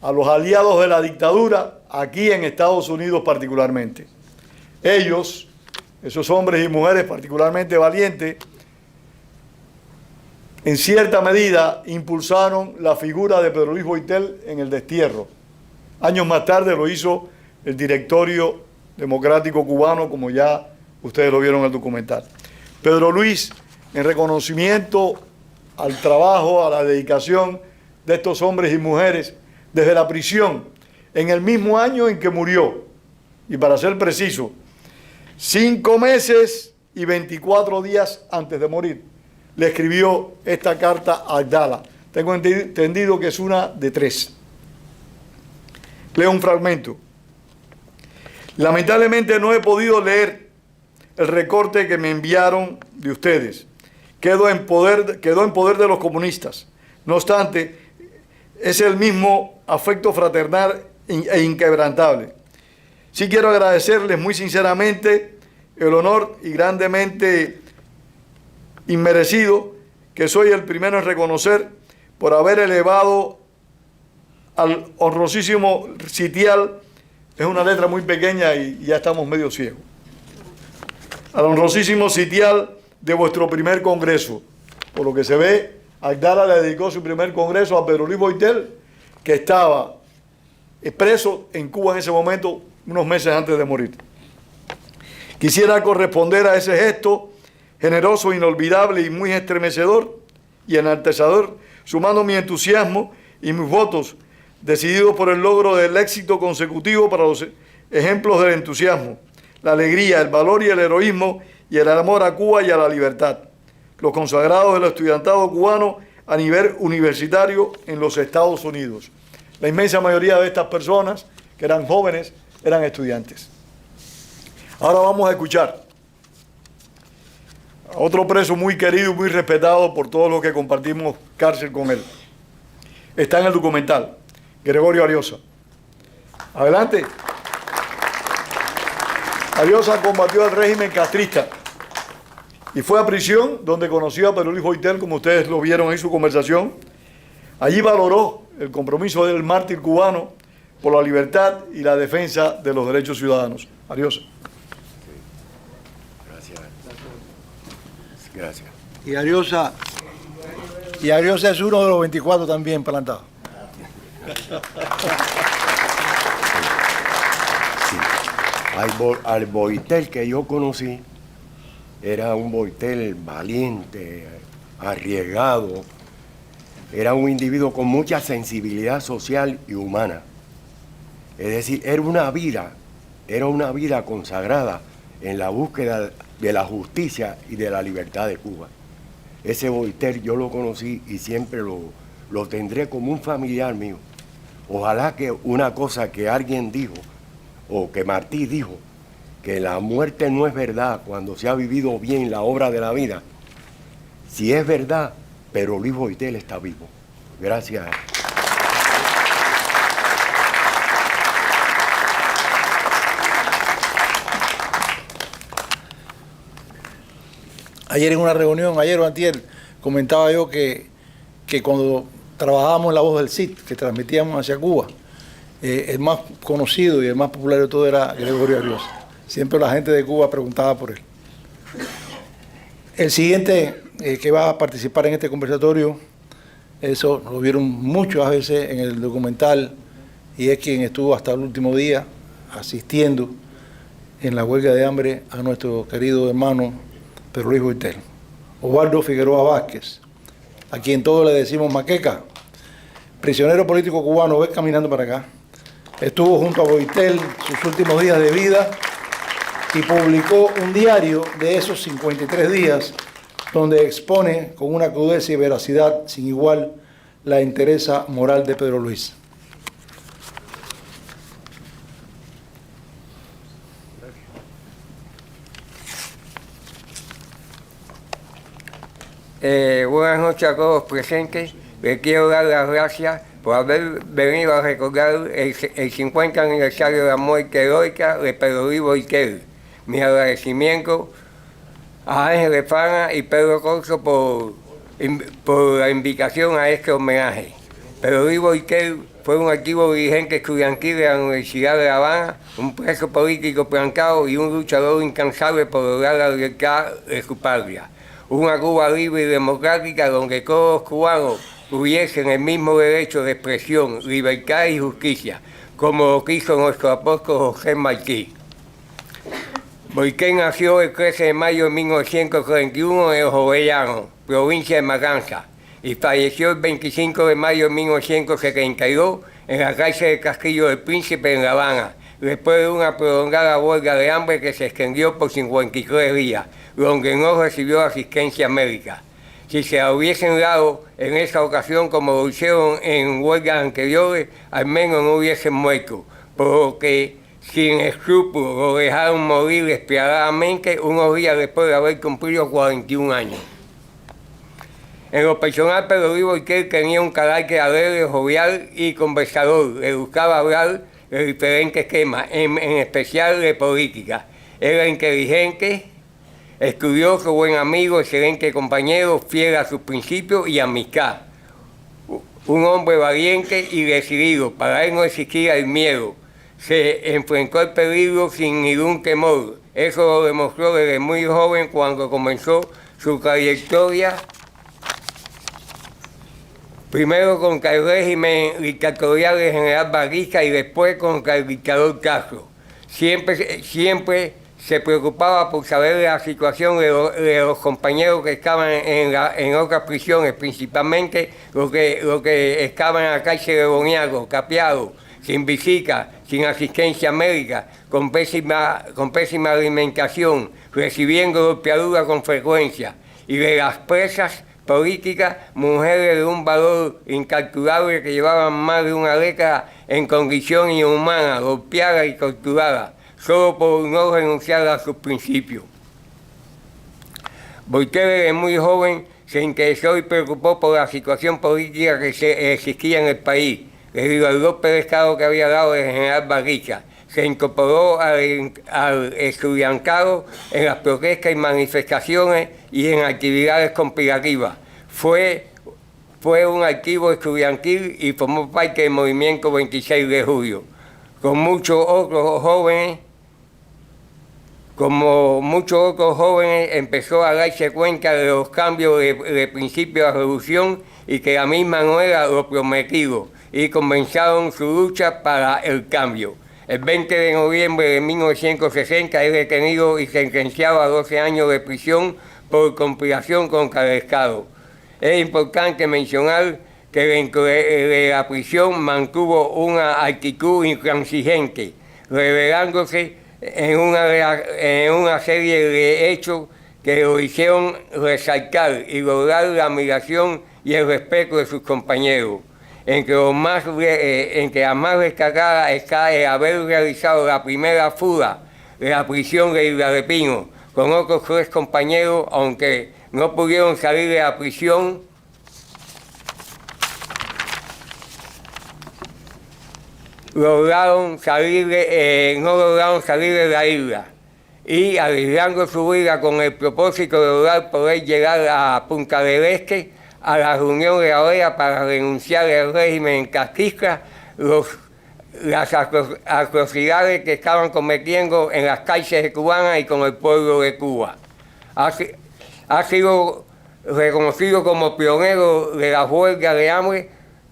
a los aliados de la dictadura aquí en Estados Unidos particularmente. Ellos, esos hombres y mujeres particularmente valientes, en cierta medida impulsaron la figura de Pedro Luis Boitel en el destierro. Años más tarde lo hizo el Directorio Democrático Cubano, como ya ustedes lo vieron en el documental. Pedro Luis, en reconocimiento al trabajo, a la dedicación de estos hombres y mujeres desde la prisión, en el mismo año en que murió, y para ser preciso, 5 meses y 24 días antes de morir, le escribió esta carta a Abdala. Tengo entendido que es una de 3. Leo un fragmento. Lamentablemente no he podido leer el recorte que me enviaron de ustedes. Quedó en poder de los comunistas. No obstante, es el mismo afecto fraternal e inquebrantable. Sí quiero agradecerles muy sinceramente el honor y grandemente inmerecido que soy el primero en reconocer por haber elevado al honrosísimo sitial, es una letra muy pequeña y ya estamos medio ciegos, al honrosísimo sitial de vuestro primer congreso. Por lo que se ve, Abdala le dedicó su primer congreso a Pedro Luis Boitel, que estaba preso en Cuba en ese momento, unos meses antes de morir. Quisiera corresponder a ese gesto generoso, inolvidable y muy estremecedor y enaltecedor, sumando mi entusiasmo y mis votos decididos por el logro del éxito consecutivo para los ejemplos del entusiasmo, la alegría, el valor y el heroísmo y el amor a Cuba y a la libertad, los consagrados del estudiantado cubano a nivel universitario en los Estados Unidos. La inmensa mayoría de estas personas, que eran jóvenes, eran estudiantes. Ahora vamos a escuchar a otro preso muy querido y muy respetado por todos los que compartimos cárcel con él. Está en el documental, Gregorio Ariosa. Adelante. Ariosa combatió al régimen castrista y fue a prisión donde conoció a Pedro Luis Boitel, como ustedes lo vieron en su conversación. Allí valoró el compromiso del mártir cubano por la libertad y la defensa de los derechos ciudadanos. Ariosa. Gracias. Y Ariosa es uno de los 24 también plantados. Sí. Al Boitel que yo conocí, era un Boitel valiente, arriesgado, era un individuo con mucha sensibilidad social y humana. Es decir, era una vida consagrada en la búsqueda de la justicia y de la libertad de Cuba. Ese Boitel yo lo conocí y siempre lo tendré como un familiar mío. Ojalá que una cosa que alguien dijo, o que Martí dijo, que la muerte no es verdad cuando se ha vivido bien la obra de la vida. Si es verdad, pero Luis Boitel está vivo. Gracias. Ayer en una reunión, ayer o antier, comentaba yo que cuando trabajábamos en La Voz del CID, que transmitíamos hacia Cuba, el más conocido y el más popular de todo era Gregorio Ariosa. Siempre la gente de Cuba preguntaba por él. El siguiente que va a participar en este conversatorio, eso lo vieron muchas veces en el documental, y es quien estuvo hasta el último día asistiendo en la huelga de hambre a nuestro querido hermano Pedro Luis Boitel. Osvaldo Figueroa Vázquez, a quien todos le decimos Maqueca, prisionero político cubano, ves caminando para acá. Estuvo junto a Boitel sus últimos días de vida y publicó un diario de esos 53 días donde expone con una crudeza y veracidad sin igual la entereza moral de Pedro Luis. Buenas noches a todos los presentes. Les quiero dar las gracias por haber venido a recordar el 50 aniversario de la muerte heroica de Pedro Luis Boitel. Mi agradecimiento a Ángel Efana y Pedro Corso por la invitación a este homenaje. Pedro Luis Boitel fue un activo dirigente estudiantil de la Universidad de La Habana, un preso político plancado y un luchador incansable por lograr la libertad de su patria. Una Cuba libre y democrática donde todos los cubanos tuviesen el mismo derecho de expresión, libertad y justicia, como lo quiso nuestro apóstol José Martí. Boiquén nació el 13 de mayo de 1931 en Jovellanos, provincia de Matanzas, y falleció el 25 de mayo de 1972 en la cárcel del Castillo del Príncipe en La Habana, después de una prolongada huelga de hambre que se extendió por 53 días, donde no recibió asistencia médica. Si se la hubiesen dado en esa ocasión como lo hicieron en huelgas anteriores, al menos no hubiesen muerto, por lo que sin escrúpulos lo dejaron morir despiadadamente unos días después de haber cumplido 41 años. En lo personal, Pedro Luis Boitel tenía un carácter alegre, jovial y conversador. Le gustaba hablar de diferentes temas, en especial de política. Era inteligente, estudioso, buen amigo, excelente compañero, fiel a sus principios y amistad. Un hombre valiente y decidido. Para él no existía el miedo. Se enfrentó al peligro sin ningún temor. Eso lo demostró desde muy joven cuando comenzó su trayectoria, primero contra el régimen dictatorial del general Batista y después contra el dictador Castro. Siempre se preocupaba por saber la situación de los compañeros que estaban en otras prisiones, principalmente los que estaban en la cárcel de Boniago, capeados, sin visita, sin asistencia médica, con pésima alimentación, recibiendo golpeaduras con frecuencia, y de las presas políticas, mujeres de un valor incalculable que llevaban más de una década en condición inhumana, golpeadas y torturadas, solo por no renunciar a sus principios. Boitel, desde muy joven, se interesó y preocupó por la situación política que existía en el país, debido al golpe de Estado que había dado el general Batista. Se incorporó al estudiantado en las protestas y manifestaciones y en actividades conspirativas. Fue un activo estudiantil y formó parte del movimiento 26 de julio. Como muchos otros jóvenes, empezó a darse cuenta de los cambios de principio de la revolución y que la misma no era lo prometido, y comenzaron su lucha para el cambio. El 20 de noviembre de 1960 es detenido y sentenciado a 12 años de prisión por conspiración contra el Estado. Es importante mencionar que dentro de la prisión mantuvo una actitud intransigente, revelándose en una serie de hechos que lo hicieron resaltar y lograr la admiración y el respeto de sus compañeros. Entre las más destacadas está el haber realizado la primera fuga de la prisión de Isla de Pino, con otros 3 compañeros, aunque no pudieron salir de la prisión. No lograron salir de la isla, y arriesgando su vida con el propósito de lograr poder llegar a Punta del Este, a la reunión de la OEA para denunciar el régimen castista, las atrocidades que estaban cometiendo en las cárceles cubanas y con el pueblo de Cuba. Ha sido reconocido como pionero de la huelga de hambre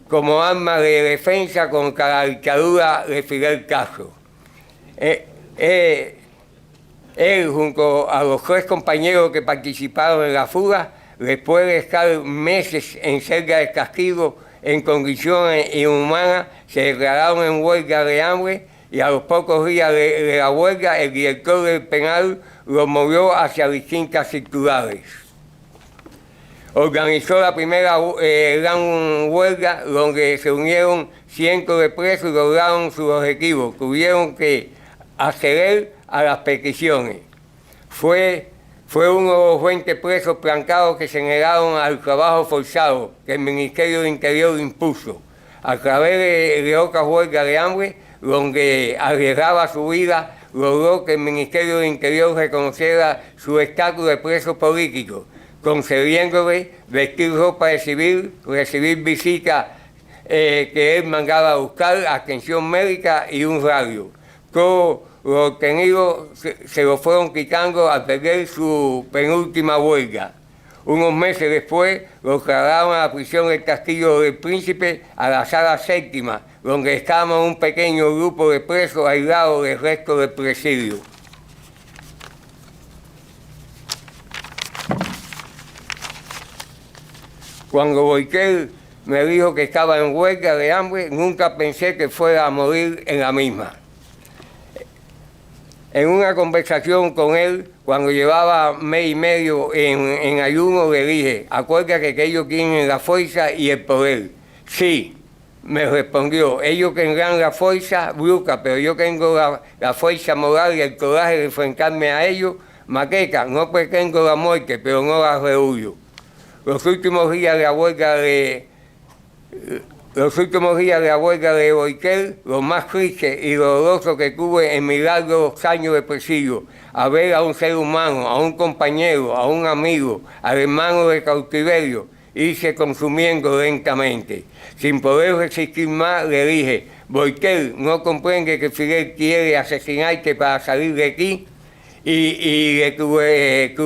como arma de defensa contra la dictadura de Fidel Castro. Él, junto a los 3 compañeros que participaron en la fuga, después de estar meses en celda de castigo en condiciones inhumanas, se declararon en huelga de hambre, y a los pocos días de la huelga el director del penal los movió hacia distintas circulares. Organizó la primera gran huelga, donde se unieron cientos de presos y lograron sus objetivos. Tuvieron que acceder a las peticiones. Fue uno de los 20 presos plancados que se negaron al trabajo forzado que el Ministerio de Interior impuso, a través de otras huelgas de hambre, donde arriesgaba su vida, logró que el Ministerio de Interior reconociera su estatus de preso político, concediéndole vestir ropa de civil, recibir visitas que él mandaba a buscar, atención médica y un radio. Todo lo obtenido se lo fueron quitando al perder su penúltima huelga. Unos meses después lo trasladaron a la prisión del Castillo del Príncipe, a la sala séptima, donde estábamos un pequeño grupo de presos aislados del resto del presidio. Cuando Boitel me dijo que estaba en huelga de hambre, nunca pensé que fuera a morir en la misma. En una conversación con él, cuando llevaba mes y medio en ayuno, le dije, acuérdate que ellos tienen la fuerza y el poder. Sí, me respondió, ellos tendrán la fuerza bruta, pero yo tengo la fuerza moral y el coraje de enfrentarme a ellos. Maqueca, no pretendo la muerte, pero no la rehuyo. Los últimos días de la huelga de Boitel, lo más triste y doloroso que tuve en mis largos años de presidio, a ver a un ser humano, a un compañero, a un amigo, al hermano de cautiverio, irse consumiendo lentamente. Sin poder resistir más, le dije, Boitel, ¿no comprende que Fidel quiere asesinarte para salir de aquí y de tu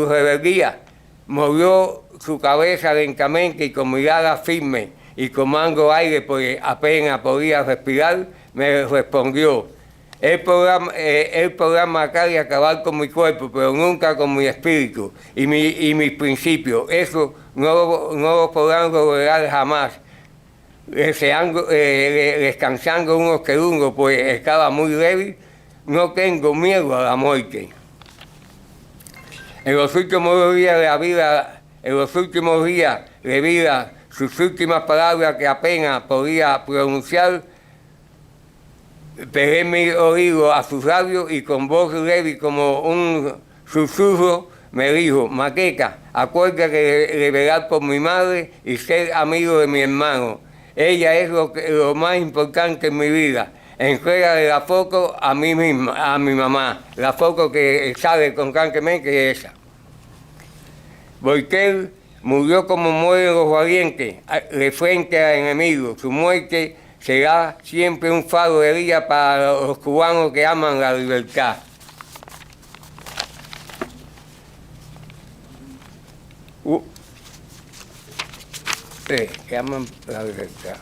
rebeldía? Movió su cabeza lentamente y con mirada firme y tomando aire porque apenas podía respirar, me respondió, él podrá matar y acabar con mi cuerpo, pero nunca con mi espíritu y mis principios. Eso no lo podrán lograr jamás. Descansando unos segundos, pues estaba muy débil, no tengo miedo a la muerte. En los últimos días de vida, sus últimas palabras que apenas podía pronunciar, pegué mi oído a sus labios y con voz débil como un susurro me dijo, Maqueca, acuérdate de velar por mi madre y ser amigo de mi hermano. Ella es lo más importante en mi vida. Entrégale la foto a mí misma, a mi mamá, la foto que sale constantemente es esa. Boitel murió como mueren los valientes, de frente al enemigo. Su muerte será siempre un faro de día para los cubanos que aman la libertad. Que aman la libertad.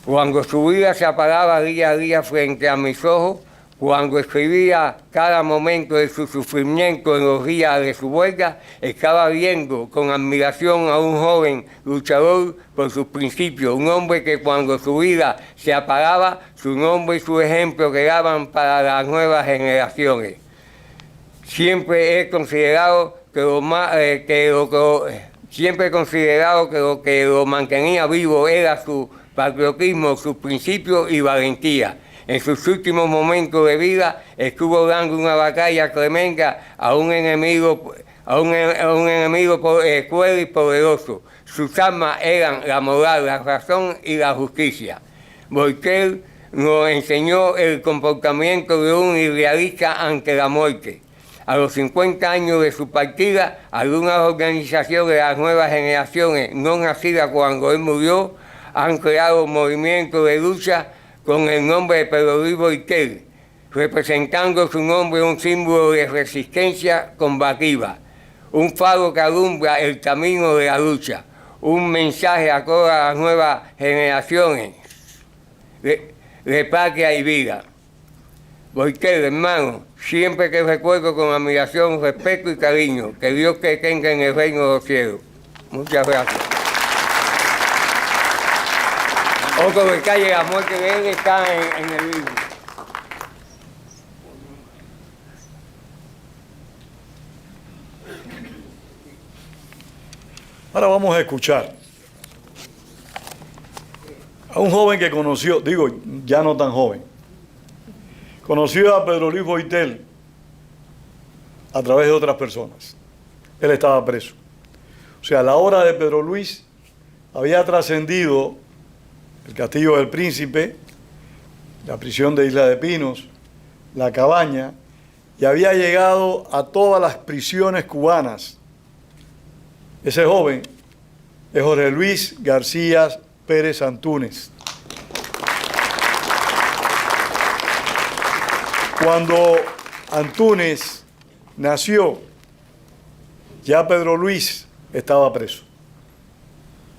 Cuando su vida se apagaba día a día frente a mis ojos, cuando escribía cada momento de su sufrimiento en los días de su huelga, estaba viendo con admiración a un joven luchador por sus principios, un hombre que cuando su vida se apagaba, su nombre y su ejemplo quedaban para las nuevas generaciones. Siempre he considerado que lo que lo mantenía vivo era su patriotismo, sus principios y valentía. En sus últimos momentos de vida estuvo dando una batalla tremenda a un enemigo cruel y poderoso. Sus armas eran la moral, la razón y la justicia. Boitel nos enseñó el comportamiento de un idealista ante la muerte. A los 50 años de su partida, algunas organizaciones de las nuevas generaciones no nacidas cuando él murió han creado movimientos de lucha con el nombre de Pedro Luis Boitel, representando su nombre un símbolo de resistencia combativa, un faro que alumbra el camino de la lucha, un mensaje a todas las nuevas generaciones de patria y vida. Boitel, hermano, siempre que recuerdo con admiración, respeto y cariño, que Dios te tenga en el reino de los cielos. Muchas gracias. Otro detalle, la muerte de él está en el libro. Ahora vamos a escuchar a un joven que conoció, digo, ya no tan joven, conoció a Pedro Luis Boitel a través de otras personas. Él estaba preso. O sea, la obra de Pedro Luis había trascendido el Castillo del Príncipe, la prisión de Isla de Pinos, la cabaña, y había llegado a todas las prisiones cubanas. Ese joven es Jorge Luis García Pérez Antúnez. Cuando Antúnez nació, ya Pedro Luis estaba preso.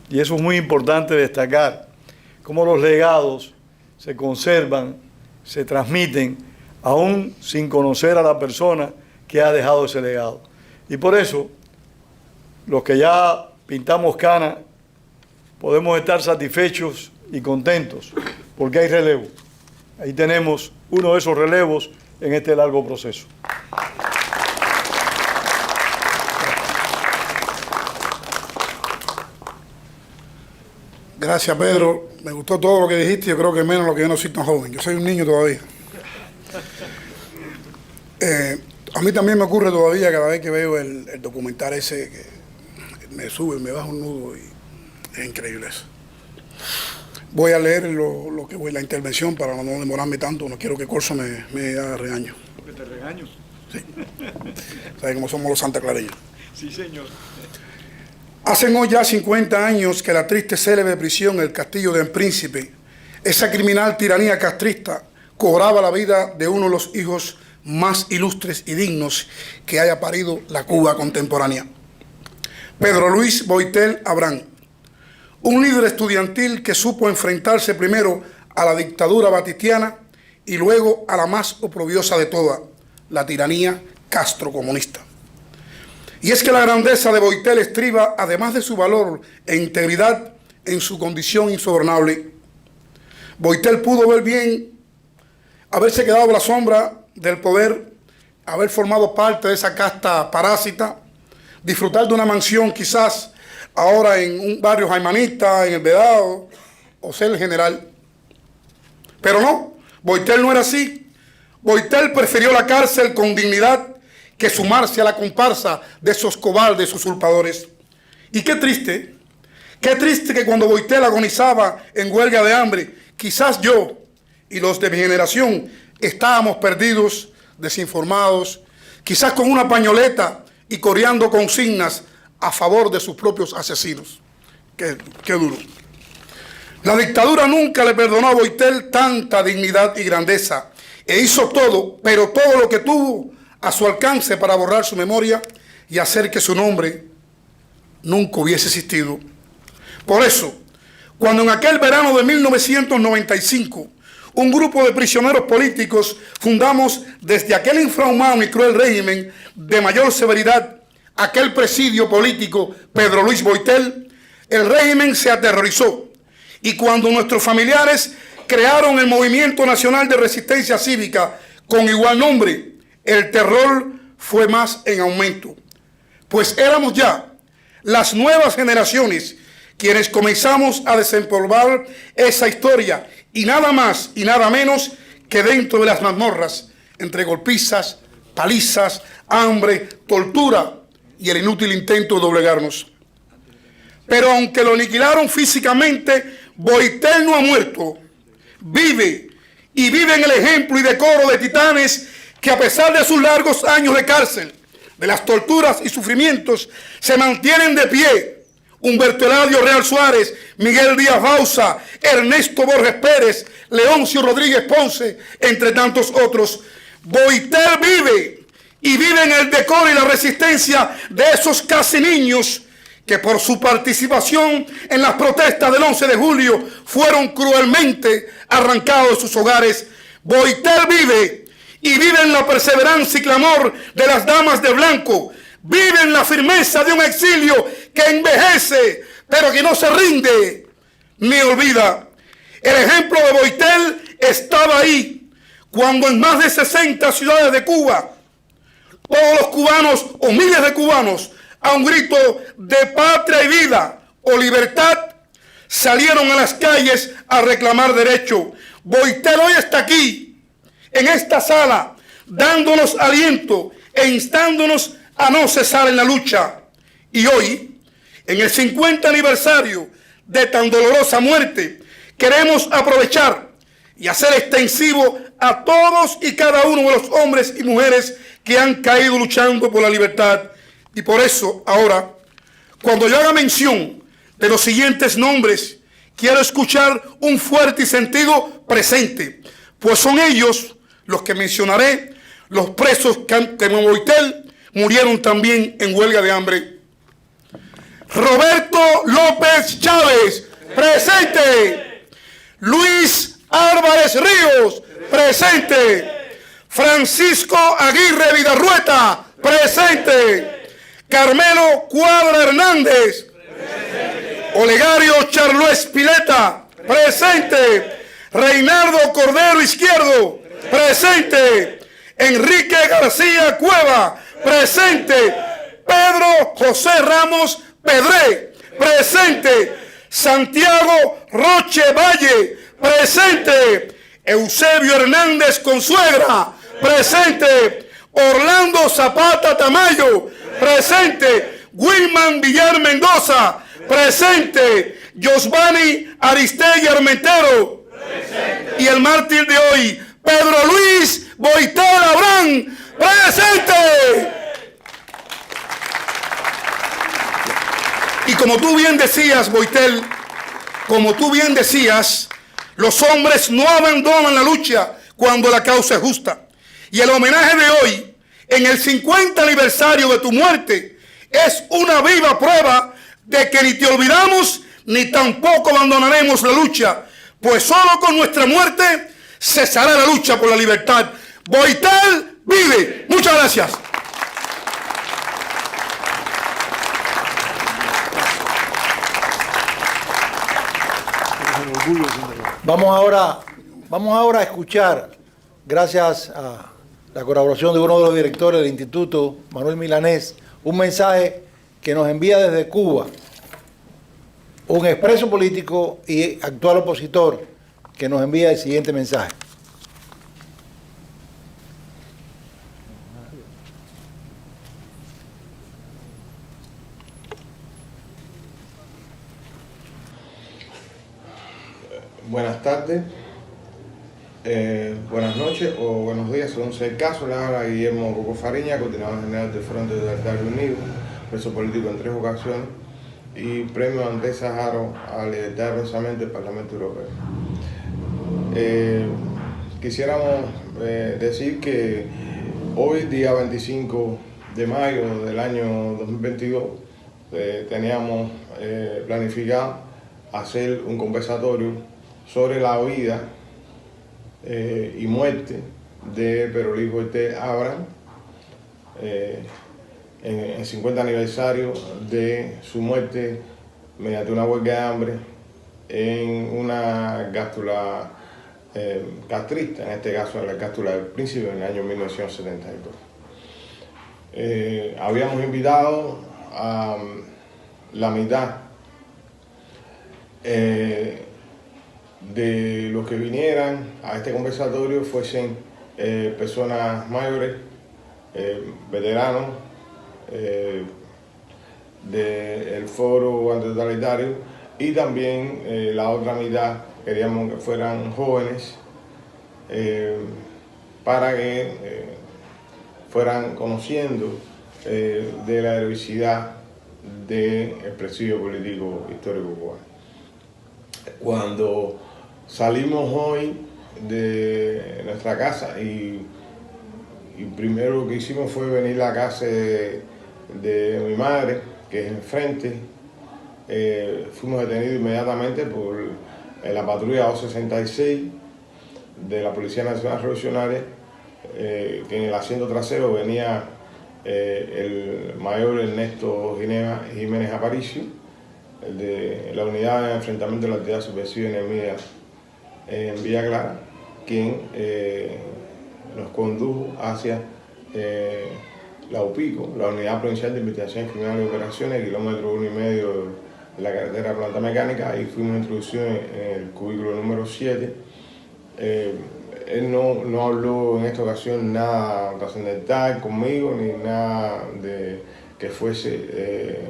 Y eso es muy importante destacar, cómo los legados se conservan, se transmiten, aún sin conocer a la persona que ha dejado ese legado. Y por eso, los que ya pintamos cana, podemos estar satisfechos y contentos, porque hay relevo. Ahí tenemos uno de esos relevos en este largo proceso. Gracias, Pedro. Me gustó todo lo que dijiste. Yo creo que menos lo que yo no soy tan joven. Yo soy un niño todavía. A mí también me ocurre todavía cada vez que veo el documental ese, que me sube, me baja un nudo y es increíble eso. Voy a leer la intervención para no demorarme tanto. No quiero que Corso me haga regaño. ¿Porque te regaño? Sí. ¿Sabes cómo somos los santaclareños? Sí, señor. Hacen hoy ya 50 años que la triste célebre prisión El Castillo del Príncipe, esa criminal tiranía castrista, cobraba la vida de uno de los hijos más ilustres y dignos que haya parido la Cuba contemporánea. Pedro Luis Boitel Abrán, un líder estudiantil que supo enfrentarse primero a la dictadura batistiana y luego a la más oprobiosa de todas, la tiranía castrocomunista. Y es que la grandeza de Boitel estriba, además de su valor e integridad, en su condición insobornable. Boitel pudo ver bien haberse quedado a la sombra del poder, haber formado parte de esa casta parásita, disfrutar de una mansión quizás ahora en un barrio jaimanista, en el Vedado, o ser el general. Pero no, Boitel no era así. Boitel prefirió la cárcel con dignidad que sumarse a la comparsa de esos cobardes usurpadores. Y qué triste que cuando Boitel agonizaba en huelga de hambre, quizás yo y los de mi generación estábamos perdidos, desinformados, quizás con una pañoleta y coreando consignas a favor de sus propios asesinos. Qué duro. La dictadura nunca le perdonó a Boitel tanta dignidad y grandeza, e hizo todo, pero todo lo que tuvo a su alcance para borrar su memoria y hacer que su nombre nunca hubiese existido. Por eso, cuando en aquel verano de 1995, un grupo de prisioneros políticos fundamos desde aquel infrahumano y cruel régimen de mayor severidad aquel presidio político Pedro Luis Boitel, el régimen se aterrorizó. Y cuando nuestros familiares crearon el Movimiento Nacional de Resistencia Cívica con igual nombre, el terror fue más en aumento, pues éramos ya las nuevas generaciones quienes comenzamos a desempolvar esa historia, y nada más y nada menos que dentro de las mazmorras, entre golpizas, palizas, hambre, tortura y el inútil intento de doblegarnos. Pero aunque lo aniquilaron físicamente, Boitel no ha muerto, vive, y vive en el ejemplo y decoro de titanes que a pesar de sus largos años de cárcel, de las torturas y sufrimientos, se mantienen de pie. Humberto Eladio Real Suárez, Miguel Díaz Bauza, Ernesto Borges Pérez, Leoncio Rodríguez Ponce, entre tantos otros. Boitel vive, y vive en el decoro y la resistencia de esos casi niños que por su participación en las protestas del 11 de julio fueron cruelmente arrancados de sus hogares. Boitel vive, y vive en la perseverancia y clamor de las damas de blanco. Vive en la firmeza de un exilio que envejece, pero que no se rinde ni olvida. El ejemplo de Boitel estaba ahí cuando en más de 60 ciudades de Cuba, todos los cubanos o miles de cubanos, a un grito de patria y vida o libertad, salieron a las calles a reclamar derecho. Boitel hoy está aquí, en esta sala, dándonos aliento e instándonos a no cesar en la lucha. Y hoy, en el 50 aniversario de tan dolorosa muerte, queremos aprovechar y hacer extensivo a todos y cada uno de los hombres y mujeres que han caído luchando por la libertad. Y por eso, ahora, cuando yo haga mención de los siguientes nombres, quiero escuchar un fuerte y sentido presente, pues son ellos los que mencionaré, los presos que como Boitel murieron también en huelga de hambre. Roberto López Chávez, presente. Luis Álvarez Ríos, presente. Francisco Aguirre Vidarrueta, presente. Carmelo Cuadra Hernández, presente. Olegario Charlo Espileta, presente. Reinaldo Cordero Izquierdo, presente. Enrique García Cueva, presente. Pedro José Ramos Pedré, presente. Santiago Roche Valle, presente. Eusebio Hernández Consuegra, presente. Orlando Zapata Tamayo, presente. Wilman Villar Mendoza, presente. Josvani Aristegui Armentero, presente. Y el mártir de hoy, Pedro Luis Boitel Abrán, presente. Y como tú bien decías, Boitel, como tú bien decías, los hombres no abandonan la lucha cuando la causa es justa. Y el homenaje de hoy, en el 50 aniversario de tu muerte, es una viva prueba de que ni te olvidamos ni tampoco abandonaremos la lucha, pues solo con nuestra muerte cesará la lucha por la libertad. Boitel vive. Muchas gracias. Vamos ahora a escuchar, gracias a la colaboración de uno de los directores del Instituto, Manuel Milanés, un mensaje que nos envía desde Cuba, un expreso político y actual opositor que nos envía el siguiente mensaje. Buenas tardes, buenas noches o buenos días, según sea el caso. Le habla Guillermo Coco Fariña, coordinador general del Frente de Libertad Unido, preso político en 3 ocasiones y premio Andrés Sáharo a la libertad de pensamiento del Parlamento Europeo. Quisiéramos decir que hoy, día 25 de mayo del año 2022, teníamos planificado hacer un conversatorio sobre la vida y muerte de Pedro Luis Boitel Abrán en el 50 aniversario de su muerte mediante una huelga de hambre en una cápsula castrista, en este caso en la cápsula del Príncipe en el año 1972. Habíamos invitado a la mitad de los que vinieran a este conversatorio fuesen personas mayores, veteranos del foro antitotalitario, y también la otra mitad queríamos que fueran jóvenes para que fueran conociendo de la heroicidad del presidio político histórico cubano. Cuando salimos hoy de nuestra casa y primero lo que hicimos fue venir a la casa de mi madre, que es enfrente, fuimos detenidos inmediatamente por la patrulla 266 de la Policía Nacional Revolucionaria, que en el asiento trasero venía el mayor Ernesto Jiménez Aparicio, de la unidad de enfrentamiento de la actividad subversiva enemiga en Villa Clara, quien nos condujo hacia la UPICO, la Unidad Provincial de Investigaciones Criminales y Operaciones, kilómetro 1,5 de la carretera Planta Mecánica. Ahí fuimos introducidos en el cubículo número 7. Él no habló en esta ocasión nada trascendental conmigo, ni nada de que fuese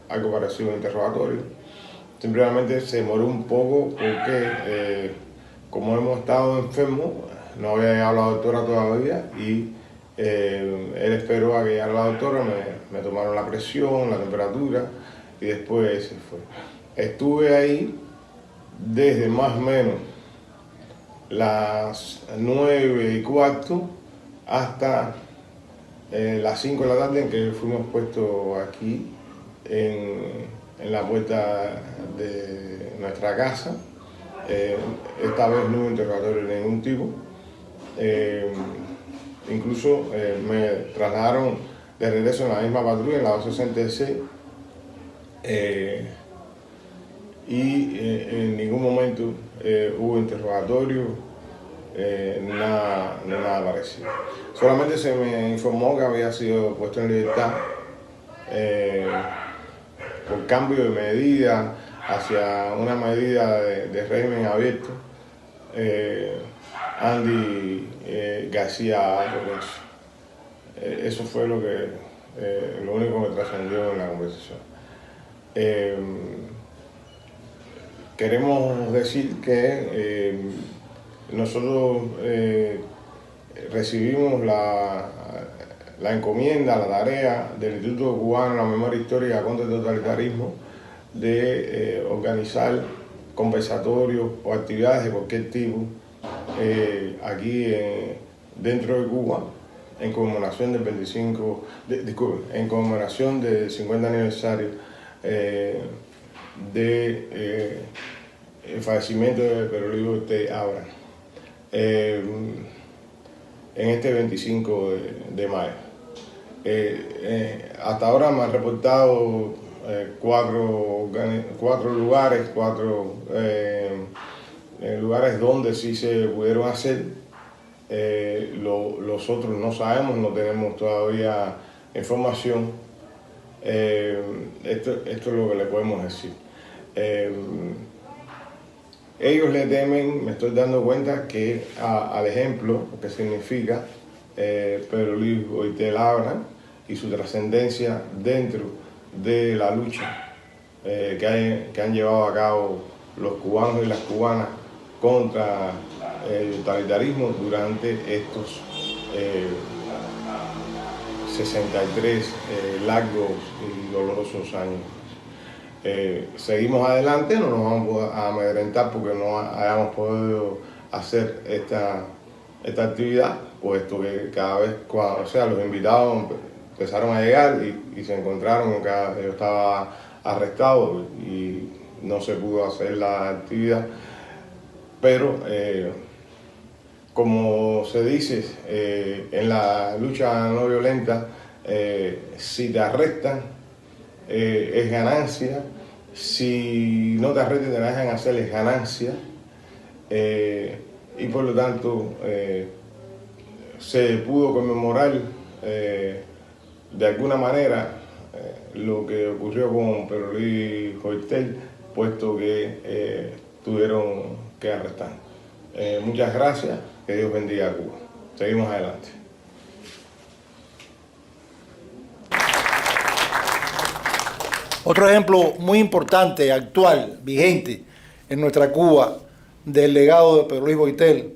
algo parecido a un interrogatorio. Simplemente se demoró un poco porque como hemos estado enfermos, no había llegado la doctora todavía y él esperó a que llegara la doctora, me tomaron la presión, la temperatura y después se fue. Estuve ahí desde más o menos las 9:15 hasta las 5 de la tarde en que fuimos puestos aquí en la puerta de nuestra casa. Esta vez no hubo interrogatorio de ningún tipo. Incluso me trasladaron de regreso en la misma patrulla, en la 266, y en ningún momento hubo interrogatorio, nada parecido. Solamente se me informó que había sido puesto en libertad por cambio de medida hacia una medida de régimen abierto, Andy García Lorenzo. Eso fue lo único que trascendió en la conversación. Queremos decir que nosotros recibimos la encomienda, la tarea del Instituto Cubano de la Memoria Histórica contra el Totalitarismo de organizar conversatorios o actividades de cualquier tipo aquí dentro de Cuba en conmemoración del en conmemoración del 50 aniversario del fallecimiento de Pedro Luis Boitell Abraham en este 25 de mayo. Hasta ahora me han reportado cuatro lugares donde sí se pudieron hacer. Los otros no sabemos, no tenemos todavía información. Esto es lo que le podemos decir. Ellos le temen, me estoy dando cuenta, que al ejemplo, lo que significa Pedro Luis Boitell Abraham y su trascendencia dentro de la lucha que han llevado a cabo los cubanos y las cubanas contra el totalitarismo durante estos 63 largos y dolorosos años. Seguimos adelante, no nos vamos a amedrentar porque no hayamos podido hacer esta actividad, puesto que cada vez, los invitados empezaron a llegar y se encontraron que yo estaba arrestado y no se pudo hacer la actividad. Pero, como se dice en la lucha no violenta, si te arrestan es ganancia, si no te arrestan y te dejan hacer es ganancia, y por lo tanto se pudo conmemorar de alguna manera lo que ocurrió con Pedro Luis Boitell, puesto que tuvieron que arrestar. Muchas gracias, que Dios bendiga a Cuba. Seguimos adelante. Otro ejemplo muy importante, actual, vigente en nuestra Cuba del legado de Pedro Luis Boitell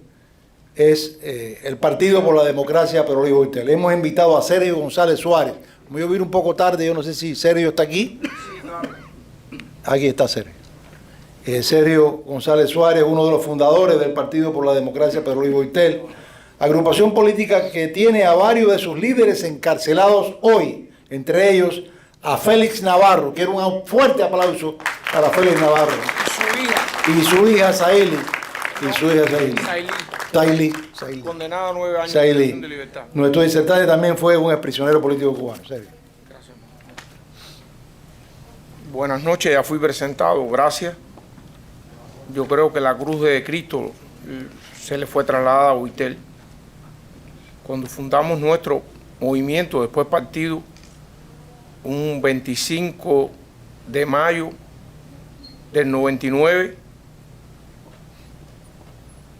es el Partido por la Democracia Pedro Luis Boitell. Hemos invitado a Sergio González Suárez. Como yo vine un poco tarde, yo no sé si Sergio está aquí. Aquí está Sergio. Sergio González Suárez, uno de los fundadores del Partido por la Democracia Pedro Luis Boitell, agrupación política que tiene a varios de sus líderes encarcelados hoy, entre ellos a Félix Navarro. Quiero un fuerte aplauso para Félix Navarro. Y su hija Saily. Saily. Condenado a 9 años Saily. de libertad. Nuestro disertante también fue un exprisionero político cubano. Sergio. Gracias. Buenas noches, ya fui presentado, gracias. Yo creo que la cruz de Cristo se le fue trasladada a Boitell. Cuando fundamos nuestro movimiento, después partido, un 25 de mayo del 99,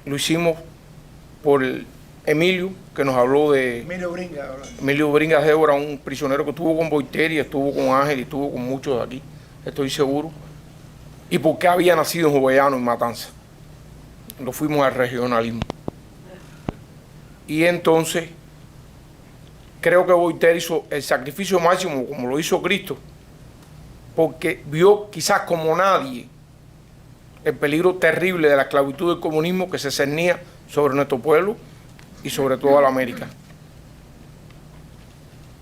lo hicimos por Emilio, que nos habló de... Emilio Bringas Débora, un prisionero que estuvo con Boitell y estuvo con Ángel y estuvo con muchos de aquí, estoy seguro. Y porque había nacido en Jovellanos, en Matanza. Lo fuimos al regionalismo. Y entonces creo que Voltaire hizo el sacrificio máximo como lo hizo Cristo, porque vio quizás como nadie el peligro terrible de la esclavitud del comunismo que se cernía sobre nuestro pueblo y sobre toda la América.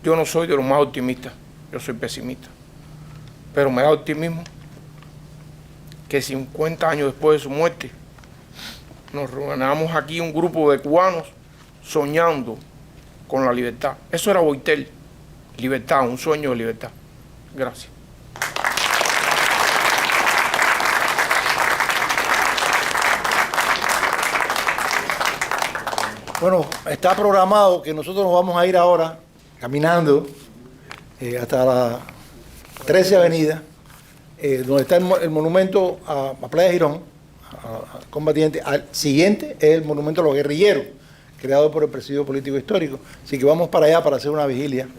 Yo no soy de los más optimistas, yo soy pesimista, pero me da optimismo que 50 años después de su muerte nos reunamos aquí un grupo de cubanos soñando con la libertad. Eso era Voltaire, libertad, un sueño de libertad. Gracias. Bueno, está programado que nosotros nos vamos a ir ahora caminando hasta la 13 Avenida, donde está el monumento a Playa Girón, a combatientes. Al siguiente es el monumento a los guerrilleros, creado por el presidio político histórico. Así que vamos para allá para hacer una vigilia.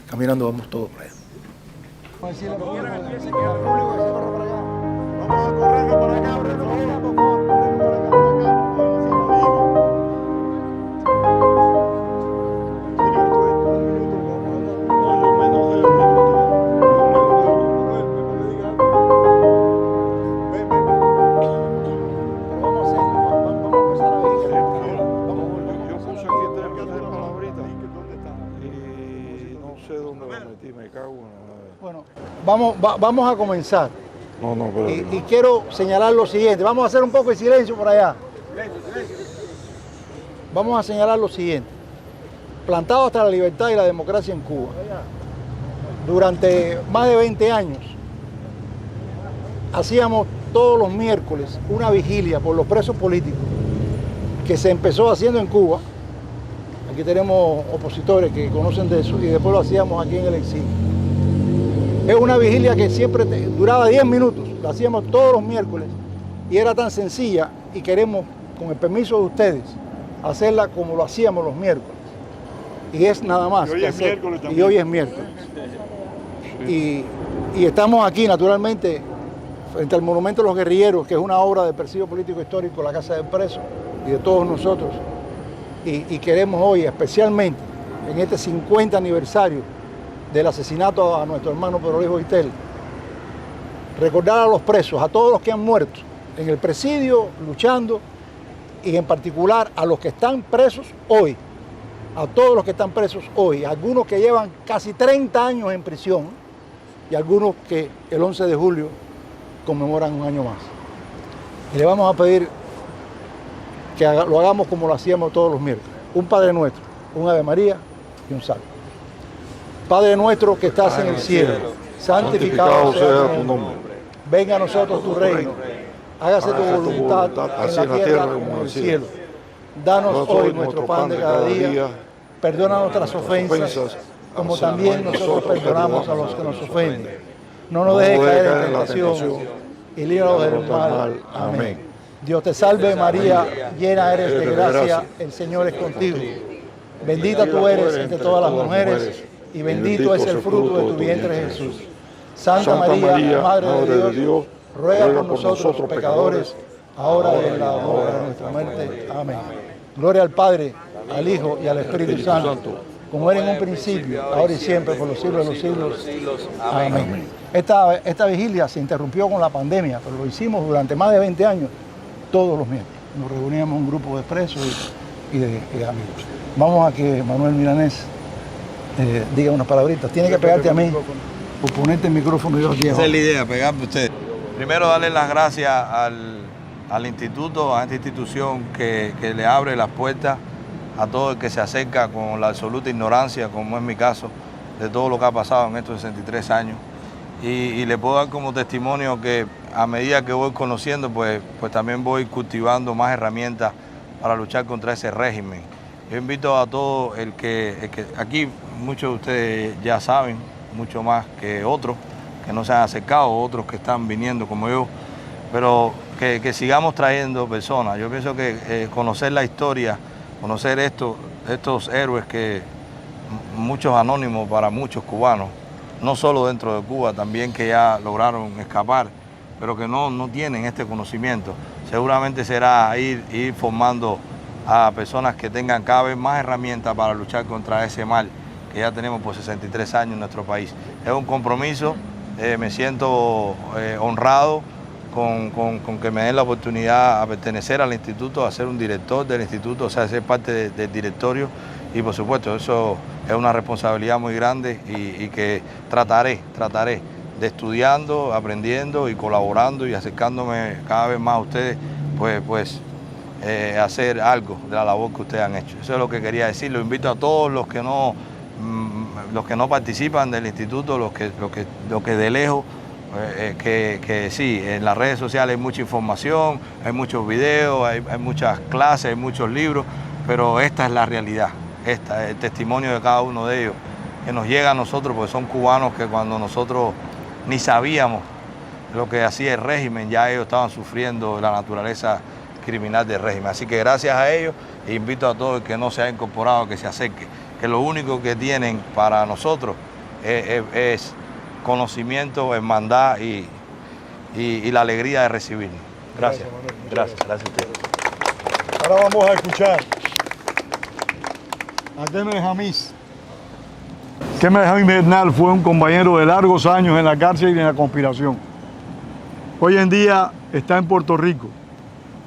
Caminando vamos todos para allá. Vamos a correr para acá, por favor. Bueno, vamos a comenzar. Y quiero señalar lo siguiente. Vamos a hacer un poco de silencio por allá. Vamos a señalar lo siguiente. Plantado hasta la libertad y la democracia en Cuba, durante más de 20 años, hacíamos todos los miércoles una vigilia por los presos políticos que se empezó haciendo en Cuba. Aquí tenemos opositores que conocen de eso y después lo hacíamos aquí en el exilio. Es una vigilia que siempre duraba 10 minutos, la hacíamos todos los miércoles y era tan sencilla y queremos, con el permiso de ustedes, hacerla como lo hacíamos los miércoles. Y es nada más. Y hoy es miércoles. Y estamos aquí, naturalmente, frente al Monumento de los Guerrilleros, que es una obra del presidio político histórico, la Casa del Preso, y de todos nosotros. Y queremos hoy, especialmente en este 50 aniversario del asesinato a nuestro hermano Pedro Luis Boitel, recordar a los presos, a todos los que han muerto en el presidio, luchando, y en particular a los que están presos hoy, a todos los que están presos hoy, algunos que llevan casi 30 años en prisión y algunos que el 11 de julio conmemoran un año más. Y le vamos a pedir que lo hagamos como lo hacíamos todos los miércoles. Un Padre Nuestro, un Ave María y un Salmo. Padre nuestro que estás en el cielo, santificado sea tu nombre. Venga a nosotros tu reino. Hágase tu voluntad en la tierra como en el cielo. Danos hoy nuestro pan de cada día. Perdona nuestras ofensas, como también nosotros perdonamos a los que nos ofenden. No nos dejes caer en tentación y líbranos del mal. Amén. Dios te salve María, llena eres de gracia, el Señor es contigo. Bendita tú eres entre todas las mujeres y bendito es el fruto de tu vientre Jesús. Santa María, Madre de Dios, ruega por nosotros los pecadores, ahora y en la hora de nuestra muerte. Amén. Gloria al Padre, al Hijo y al Espíritu Santo, como era en un principio, ahora y siempre, por los siglos de los siglos. Amén. Esta vigilia se interrumpió con la pandemia, pero lo hicimos durante más de 20 años, todos los miércoles. Nos reuníamos un grupo de presos y de amigos. Vamos a que Manuel Milanés diga unas palabritas. Tiene que pegarte a mí o ponerte el micrófono y yo aquí abajo. Esa es la idea, pegarme a usted. Primero, darle las gracias al instituto, a esta institución que le abre las puertas a todo el que se acerca con la absoluta ignorancia, como es mi caso, de todo lo que ha pasado en estos 63 años. Y le puedo dar como testimonio que a medida que voy conociendo, pues también voy cultivando más herramientas para luchar contra ese régimen. Yo invito a todo el que aquí muchos de ustedes ya saben, mucho más que otros que no se han acercado, otros que están viniendo como yo, pero que sigamos trayendo personas. Yo pienso que conocer la historia, conocer estos héroes que muchos anónimos para muchos cubanos, no solo dentro de Cuba, también que ya lograron escapar, pero que no tienen este conocimiento. Seguramente será ir formando a personas que tengan cada vez más herramientas para luchar contra ese mal que ya tenemos por 63 años en nuestro país. Es un compromiso, me siento honrado con que me den la oportunidad a pertenecer al instituto, a ser un director del instituto, o sea, ser parte del directorio, y por supuesto eso es una responsabilidad muy grande y que trataré de estudiando, aprendiendo y colaborando y acercándome cada vez más a ustedes, pues hacer algo de la labor que ustedes han hecho. Eso es lo que quería decir. Lo invito a todos los que no participan del instituto, los que de lejos, que sí, en las redes sociales hay mucha información, hay muchos videos, hay muchas clases, hay muchos libros, pero esta es la realidad, esta es el testimonio de cada uno de ellos, que nos llega a nosotros, porque son cubanos que cuando nosotros ni sabíamos lo que hacía el régimen, ya ellos estaban sufriendo la naturaleza criminal del régimen. Así que gracias a ellos, invito a todos el que no se ha incorporado, que se acerque, que lo único que tienen para nosotros es conocimiento, hermandad y la alegría de recibirnos. Gracias. Gracias a ustedes. Ahora vamos a escuchar a Kemer Jamís. Kemer Jamís Bernal fue un compañero de largos años en la cárcel y en la conspiración. Hoy en día está en Puerto Rico.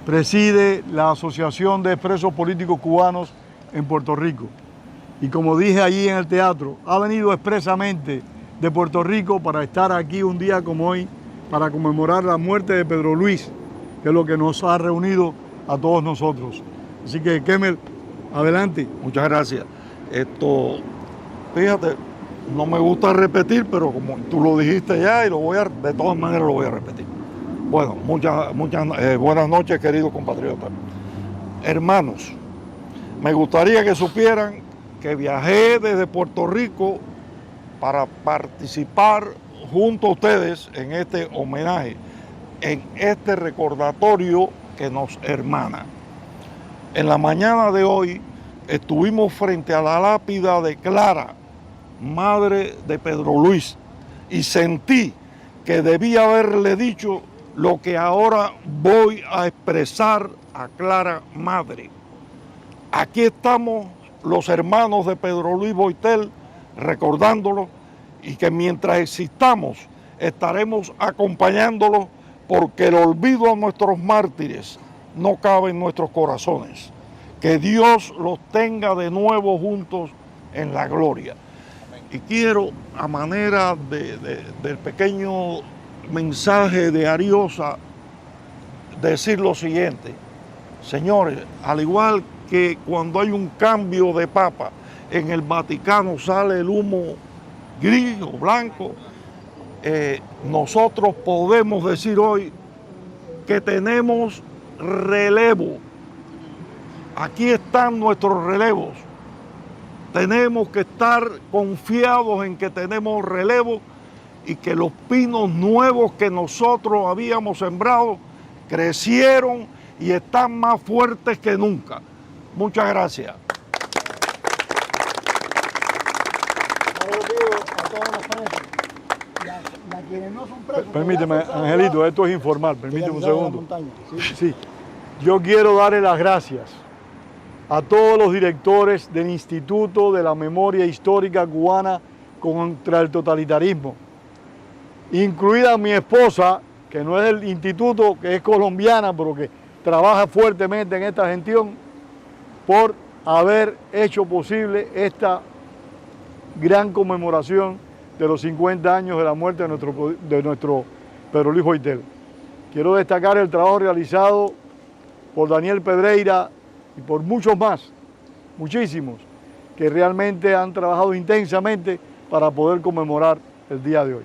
Preside la Asociación de Presos Políticos Cubanos en Puerto Rico. Y como dije allí en el teatro, ha venido expresamente de Puerto Rico para estar aquí un día como hoy, para conmemorar la muerte de Pedro Luis, que es lo que nos ha reunido a todos nosotros. Así que, Kemer, adelante. Muchas gracias. Fíjate, no me gusta repetir, pero como tú lo dijiste ya, y de todas maneras lo voy a repetir. Bueno, muchas buenas noches, queridos compatriotas. Hermanos, me gustaría que supieran que viajé desde Puerto Rico para participar junto a ustedes en este homenaje, en este recordatorio que nos hermana. En la mañana de hoy estuvimos frente a la lápida de Clara, madre de Pedro Luis, y sentí que debía haberle dicho lo que ahora voy a expresar a Clara madre. Aquí estamos los hermanos de Pedro Luis Boitel recordándolo, y que mientras existamos estaremos acompañándolo, porque el olvido a nuestros mártires no cabe en nuestros corazones. Que Dios los tenga de nuevo juntos en la gloria. Y quiero, a manera del pequeño mensaje de Ariosa, decir lo siguiente. Señores, al igual que cuando hay un cambio de papa, en el Vaticano sale el humo gris o blanco, nosotros podemos decir hoy que tenemos relevo. Aquí están nuestros relevos. Tenemos que estar confiados en que tenemos relevo y que los pinos nuevos que nosotros habíamos sembrado crecieron y están más fuertes que nunca. Muchas gracias. Permíteme, Angelito, esto es informal, permíteme un segundo. Sí. Yo quiero darle las gracias a todos los directores del Instituto de la Memoria Histórica Cubana contra el Totalitarismo, incluida mi esposa, que no es del instituto, que es colombiana, pero que trabaja fuertemente en esta gestión, por haber hecho posible esta gran conmemoración de los 50 años de la muerte de nuestro Pedro Luis Boitel. Quiero destacar el trabajo realizado por Daniel Pedreira y por muchos más, muchísimos, que realmente han trabajado intensamente para poder conmemorar el día de hoy.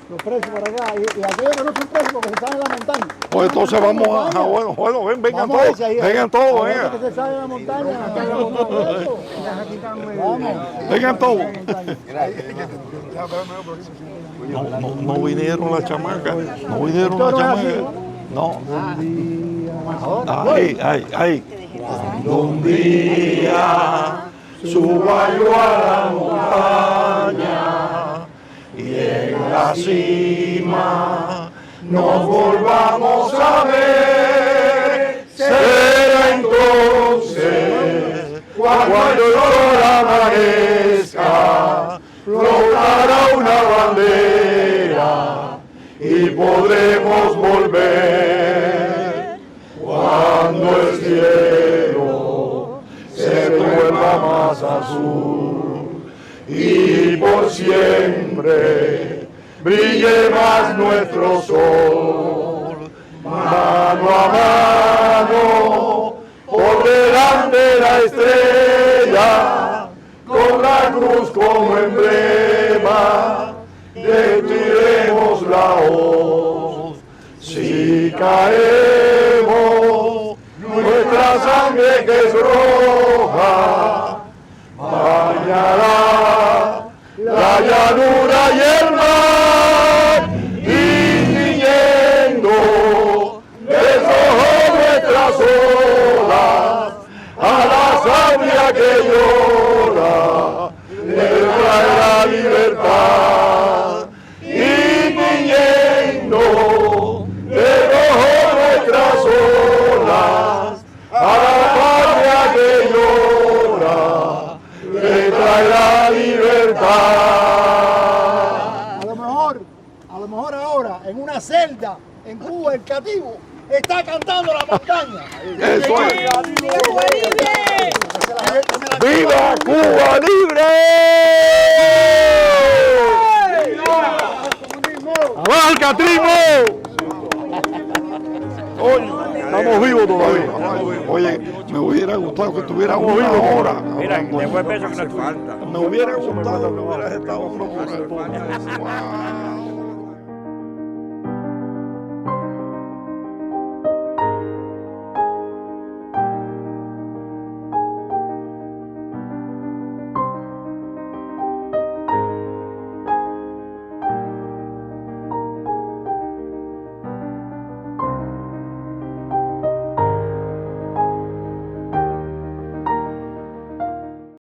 Los presos para acá, y aquellos que no son presos porque se están en la montaña. Pues entonces vamos a, bueno, vengan todos, vengan todos, vengan. Que se sale de la montaña, Vengan todos. No vinieron las chamacas, no vinieron las chamacas. No. Ahí. Cuando un día suba yo a la montaña y en la cima nos volvamos a ver, será entonces bandera y podremos volver cuando el cielo se vuelva más azul y por siempre brille más nuestro sol, mano a mano, por delante la estrella, con la cruz como emblema, detiremos la hoz. Si caemos, nuestra sangre que es roja, bañará la llanura y el mar, y tiñendo de rojo nuestras olas, a la sabia que llora, le traerá libertad, y tiñendo de rojo nuestras olas, a la patria que llora, le traerá libertad. A lo mejor ahora, en una celda, en Cuba, el cativo está cantando la montaña. Eso es. ¡Cuba libre! ¡Viva Cuba libre! ¡Abajo el catrismo! Oye, estamos vivos todavía. Oye, me hubiera gustado que estuviéramos vivos ahora. Mira, después pienso que no falta. Me hubiera gustado que hubieras estado un poco.